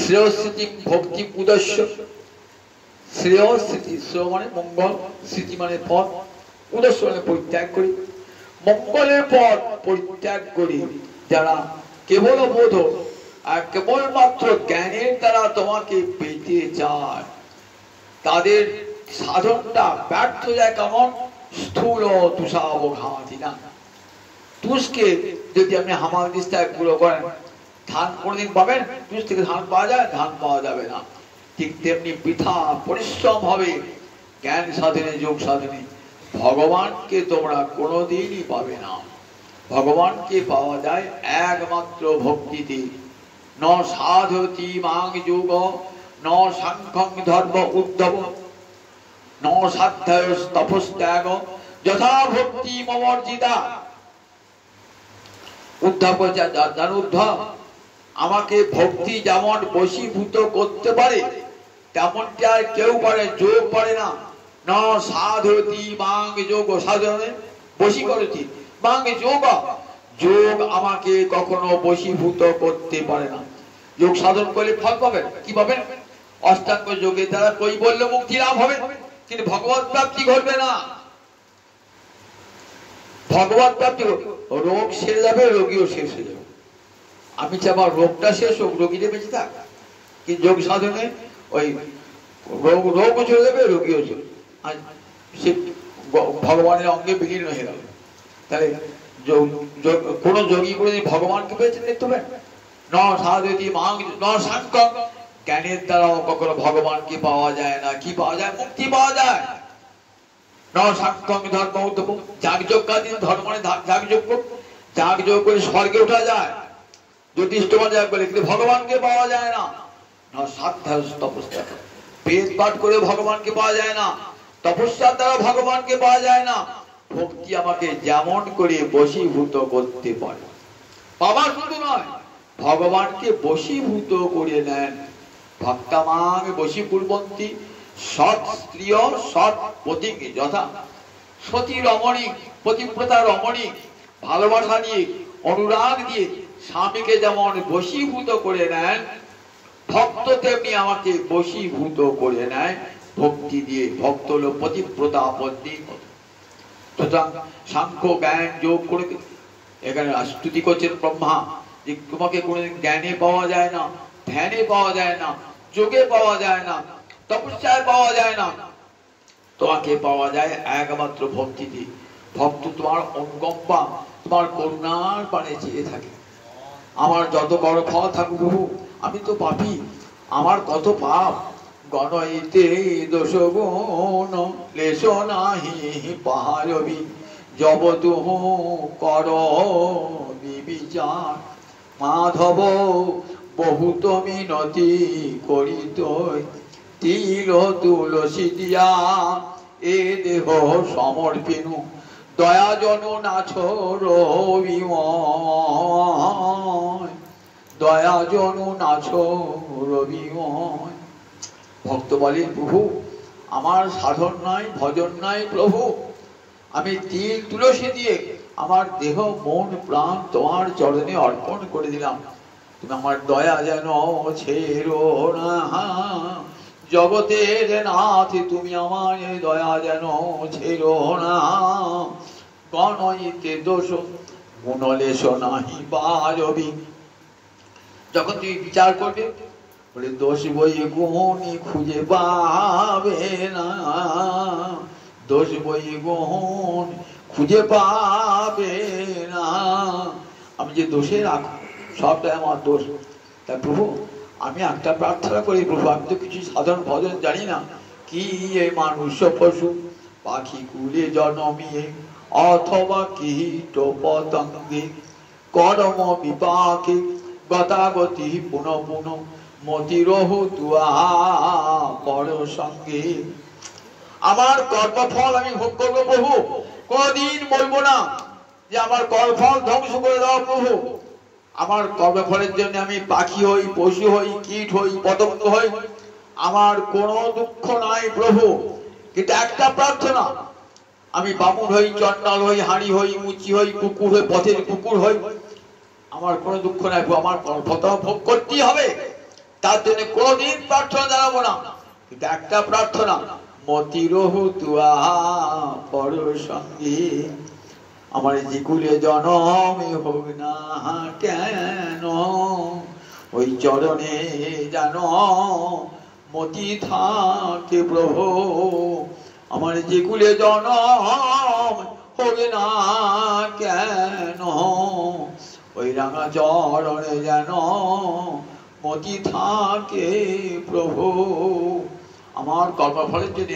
শ্রেয়স্মৃতি ভক্তি উদ্দেশ্য, শ্রেয় স্মৃতি, শ্রেয় মানে মঙ্গল, স্মৃতি মানে পথ, উদ্দেশ্য পরিত্যাগ করি, মঙ্গলের পথ পরিত্যাগ করি। যারা কেবল বোধ আর কেবলমাত্র জ্ঞানের দ্বারা তোমাকে পেতে চায়, তাদের সাধনটা ব্যর্থ যায়। কেমন? স্থূল তুষাবঘাতি না। তুষকে যদি আপনি হামাল দিস্তায় গুঁড়ো করেন, ধান কোনদিন পাবেন? তুষ থেকে ধান পাওয়া যায়? ধান পাওয়া যাবে না। ঠিক তেমনি বৃথা পরিশ্রম হবে জ্ঞান সাধনে, যোগ সাধনে। ভগবানকে তোমরা কোনোদিনই পাবে না। ভগবানকে পাওয়া যায় একমাত্র ভক্তিতে। ন সাধতি মাং যোগ, ন সাংখ্যং ধর্ম উদ্ধব, ন সাধ্যায় তপস্ত্যাগ, যথা ভক্তি মমর্জিতা। উদ্ধব উদ্ধব, আমাকে ভক্তি যেমন বশীভূত করতে পারে তেমনটি আর কেউ পারে, যোগ পারে না। ন সাধতি মাং যোগ, সাধনে বশীকরতি, মাং যোগ, যোগ আমাকে কখনো বশীভূত করতে পারে না। যোগ সাধন করলে ফল পাবেন। কি পাবেন? অষ্টাঙ্গ যোগের দ্বারা কৈবল্য মুক্তি লাভ হবে, কিন্তু ভগবত প্রাপ্তি ঘটবে না। ভগবত প্রাপ্তি, রোগ সেরে যাবে, রোগীও শেষ হয়ে যাবে। আমি চাই আমার রোগটা শেষ হোক, রোগীটা বেঁচে থাক। কিন্তু যোগ সাধনে ওই রোগও চলে যাবে, রোগীও চলে, আর সে ভগবানের অঙ্গে বিলীন হয়ে গেল। তাহলে কোন যোগী করে ভগবানকে পেয়েছে দেখতে পাবেন। ন সাধতি মাং, ন সাংখ্যং, জ্ঞানের দ্বারাও কখনো ভগবানকে পাওয়া যায় না। কি পাওয়া যায়? মুক্তি পাওয়া যায়। ন সাংখ্যং ধর্ম উদ্ধব, যাগযজ্ঞাদি ধর্ম মানে যাগযজ্ঞ, যাগযজ্ঞ করে স্বর্গে ওঠা যায়, জ্যোতিষ্ঠমান যাগ বলে, কিন্তু ভগবানকে পাওয়া যায় না। ন সাধ্যায় তপস্যা, বেদ পাঠ করে ভগবানকে পাওয়া যায় না, তপস্যার দ্বারা ভগবানকে পাওয়া যায় না। ভক্তি আমাকে যেমন করে বশীভূত করতে পারে, পাওয়ার শুধু নয়, ভগবানকে বশীভূত করে নেন। ভক্তামাং বশীকুর্বন্তি সৎ স্ত্রী সৎ পতিকে, যথা সতী রমণী, পতিব্রতা রমণী ভালোবাসা দিয়ে, অনুরাগ দিয়ে স্বামীকে যেমন বশীভূত করে নেন, ভক্ত তেমনি আমাকে বশীভূত করে নেয় ভক্তি দিয়ে। ভক্ত হলো পতিব্রতা পত্নী। সুতরাং সাংখ্য জ্ঞান যোগ করে এখানে স্তুতি করছেন ব্রহ্মা, যে তোমাকে কোনোদিন জ্ঞানে পাওয়া যায় না, ধ্যানে পাওয়া যায় না, যোগে পাওয়া যায় না, তপস্যায় পাওয়া যায় না, তোমাকে পাওয়া যায় একমাত্র ভক্তিতে। ভক্ত তোমার অনুকম্পা, তোমার করুণার পানে চেয়ে থাকে। আমার যত বড় ফল থাকুক প্রভু, আমি তো পাপী, আমার কত পাপ, গণইতে দোষ গুণ লেশ নাহি পাহারবি, জব তুহু কর বিবিচার, মাধব বহুত মিনতি করিত, তিল তুলসী দিয়া এ দেহ সমর্পিনু, দয়া জন নাছ রবিময়, দয়া জন নাছ রবিময়। ভক্ত বলে, প্রভু আমার সাধন নাই, ভজন নাই প্রভু, আমি তিল তুলসী দিয়ে আমার দেহ মন প্রাণ তোমার চরণে অর্পণ করে দিলাম। তুমি আমার দয়া যেন ছেড়ো না, জগতের নাথ তুমি আমার দয়া যেন ছেড়ো না, গণইতে দোষ গুণলেশ নাহি বাজবি। যখন তুমি বিচার করবে, বলে দোষ বই গুণই খুঁজে পাবে না, দোষ বই গুণ খুঁজে পাবে না। আমি যে দোষে রাখো, সবটাই আমার দোষ। তাই প্রভু আমি একটা প্রার্থনা করি, প্রভু আমি তো কিছু সাধারণ ভজন জানি না, কি এ মানুষ পশু পাখি কুলে জন্মিয়ে, অথবা কীট পতঙ্গে কর্ম বিপাকে, গতাগতি পুনঃ পুনঃ মতিরহু তুয়া পর সঙ্গে। আমার কর্মফল আমি ভোগ করবো প্রভু, কোনদিন বলবো না যে আমার কর্মফল ধ্বংস করে দাও প্রভু। আমার কর্মফলের জন্য আমি পাখি হই, পশু হই, কীট হই, পতঙ্গ হই, আমার কোনো দুঃখ নাই প্রভু। কিন্তু একটা প্রার্থনা, আমি বামুন হই, চন্ডাল হই, হাঁড়ি হই, মুচি হই, কুকুর হই, পথের কুকুর হই, আমার কোনো দুঃখ নাই প্রভু, আমার কর্মফল ভোগ করতেই হবে। তার জন্য কোনদিন প্রার্থনা জানাবো না, কিন্তু একটা প্রার্থনা, মতিরহু তুয়া পর সঙ্গে আমার যে কুলে জনমে হোক না কেন ওই চরণে যেন মতি থাকে প্রভু আমার যে কুলে জনম হোক না কেন ওই রাঙা চরণে যেন মতি থাকে প্রভু আমার কর্মফলের জন্য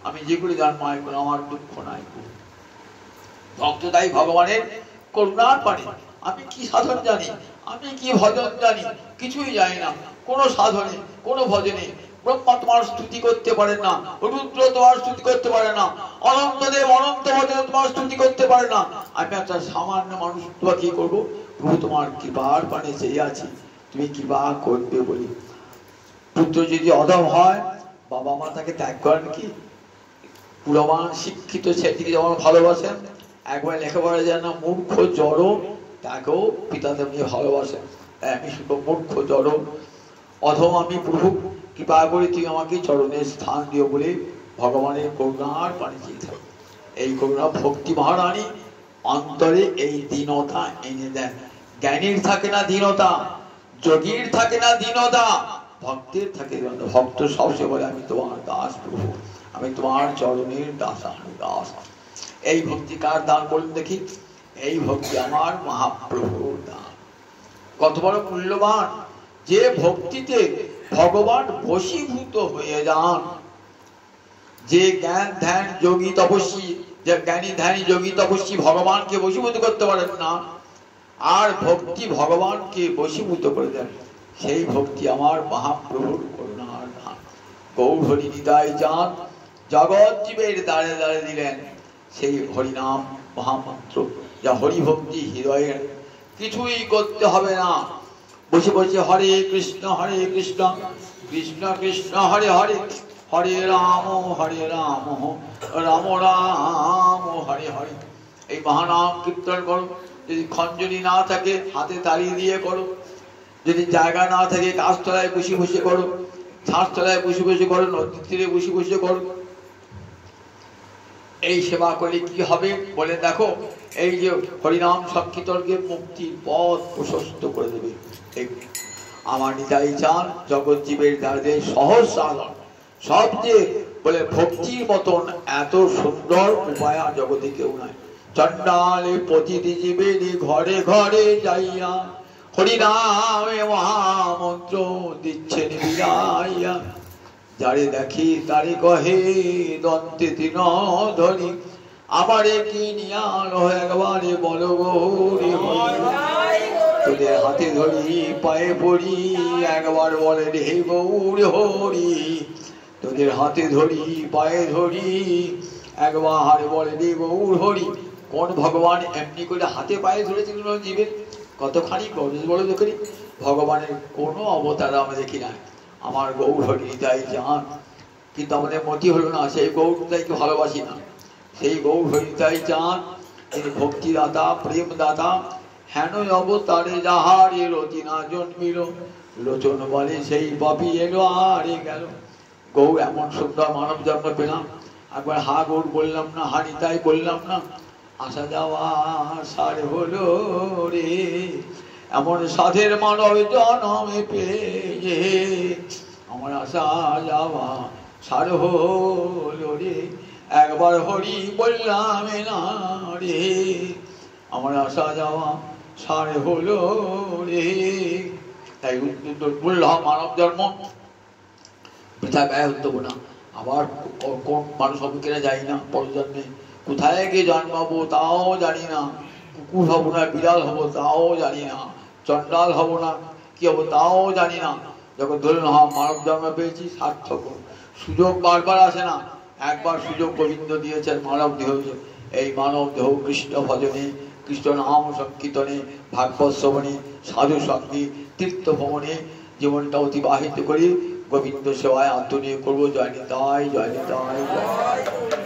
আমি যেগুলি জন্মাই কোনো আমার দুঃখ নাই ভক্তদায়ী ভগবানের করুণার পানি আমি কি সাধন জানি আমি কি ভজন জানি কিছুই জানি না কোনো সাধনে কোনো ভজনে ব্রহ্মা তোমার স্তুতি করতে পারে না রুদ্র তোমার স্তুতি করতে পারে না অনন্তদেব অনন্ত ভজনে তোমার স্তুতি করতে পারে না আমি একটা সামান্য মানুষ তোমার কি করবো প্রভু তোমার কৃপার পানে চেয়ে আছি তুমি কৃপা করবে বলি পুত্র যদি অধম হয় বাবা মা তাকে ত্যাগ করেন কি পুরমান শিক্ষিত ছেলেটিকে যেমন ভালোবাসেন একবার লেখাপড়া যায় না মূর্খ জড় তাকেও পিতা তেমনি ভালোবাসেন আমি শুধু মূর্খ জড় অধম আমি প্রভু কৃপা করে তুমি আমাকে চরণের স্থান দিও বলে ভগবানের করুণার পানি চেয়ে থাকি এই করুণা ভক্তি মহারানী অন্তরে এই দীনতা এনে দেন জ্ঞানীর থাকে না দীনতা যোগীর থাকে না দীনতা ভক্তের থাকে ভক্ত সবসময় বলে আমি তোমার দাস প্রভু আমি তোমার চরণের দাস এই ভক্তি কার দান বলুন দেখি এই ভক্তি আমার মহাপ্রভুর দান কত বড় মূল্যবান যে ভক্তিতে ভগবান বশীভূত হয়ে যান যে জ্ঞান ধ্যান যোগী তপস্বী যে জ্ঞানী ধ্যানী যোগী তপস্বী ভগবানকে বশীভূত করতে পারেন না আর ভক্তি ভগবানকে বশীভূত করে দেন সেই ভক্তি আমার মহাপ্রভুর করুণার দান গৌর হরি নিতাই চাঁদ জগৎ জীবের দ্বারে দ্বারে দিলেন সেই হরিনাম মহামন্ত্র যা হরিভক্তি হৃদয়ের কিছুই করতে হবে না বসে বসে হরে কৃষ্ণ কৃষ্ণ কৃষ্ণ হরে হরে হরে রাম রাম রাম হরে হরে এই মহানাম কীর্তন করো যদি খঞ্জনি না থাকে হাতে তালি দিয়ে করো যদি জায়গা না থাকে গাছতলায় বসে বসে করো ছাঁচতলায় বসে বসে করো নদীর তীরে বসে বসে করো এই সেবা করলে কি হবে বলে দেখো এই যে হরিনাম সংকীর্তনকে মুক্তির পথ প্রশস্ত করে দেবে আমার নিতাই চান জগৎ জীবের দ্বারে সহজ সাধন সবচেয়ে বলে ভক্তির মতন এত সুন্দর উপায় আর জগতে কেউ নাই চন্ডালে প্রতিটি জীবের ঘরে ঘরে যাইয়া হরিনামে মহামন্ত্র দিচ্ছেন বিরাইয়া যারে দেখি তারে কহে দন্তে তিন ধরি আমারে কি নিয়াল একবারে বলো গৌরী তোদের হাতে ধরি পায়ে পড়ি একবার বলে রে গৌর হরি তোদের হাতে ধরি পায়ে ধরি একবার বলে রে গৌর হরি কোন ভগবান এমনি করে হাতে পায়ে ধরেছিলেন জীবের কতখানি বড় দেখি ভগবানের কোনো অবতার আমরা দেখি না আমার গৌর হরি নিতাই চান কিন্তু আমাদের মতি হলো না সেই গৌর নিতাইকে ভালোবাসি না সেই গৌর হরি নিতাই চান তিনি ভক্তিদাতা প্রেমদাতা হেন অবতারে যাহারে রতিনা জন্মিল লোচন বলে সেই পাপি এলো আরে গেল গৌর এমন সুন্দর মানব জন্ম পেলাম একবার হা গৌর বললাম না হা নিতাই বললাম না আসা যাওয়া সার হলো রে এমন সাধের মানব জন্মে পেয়ে আমার আসা যাওয়া সার হলো রে একবার হরি বললাম না রে আমার আসা যাওয়া সার হলো রে তাই বললাম মানব জন্ম বৃথা ব্যয় হতো না আবার কোন মানুষ অভিজ্ঞরা যাই না পরজন্মে কোথায় গিয়ে জন্মাবো তাও জানি না কুকুর হবো না বিড়াল হবো তাও জানি না চন্ডাল হবো না কি হবো তাও জানি না যখন ধরুন মানব জন্ম পেয়েছি সার্থক সুযোগ বারবার আসে না একবার সুযোগ গোবিন্দ দিয়েছেন মানব দেহ এই মানব দেহ কৃষ্ণ ভজনে কৃষ্ণ নাম সংকীর্তনে ভাগবত শ্রবণে সাধু সঙ্গে তীর্থ ভ্রমণে জীবনটা অতিবাহিত করি গোবিন্দ সেবায় আত্মনিয়োগ করবো জয় নিতাই জয় নিতাই জয়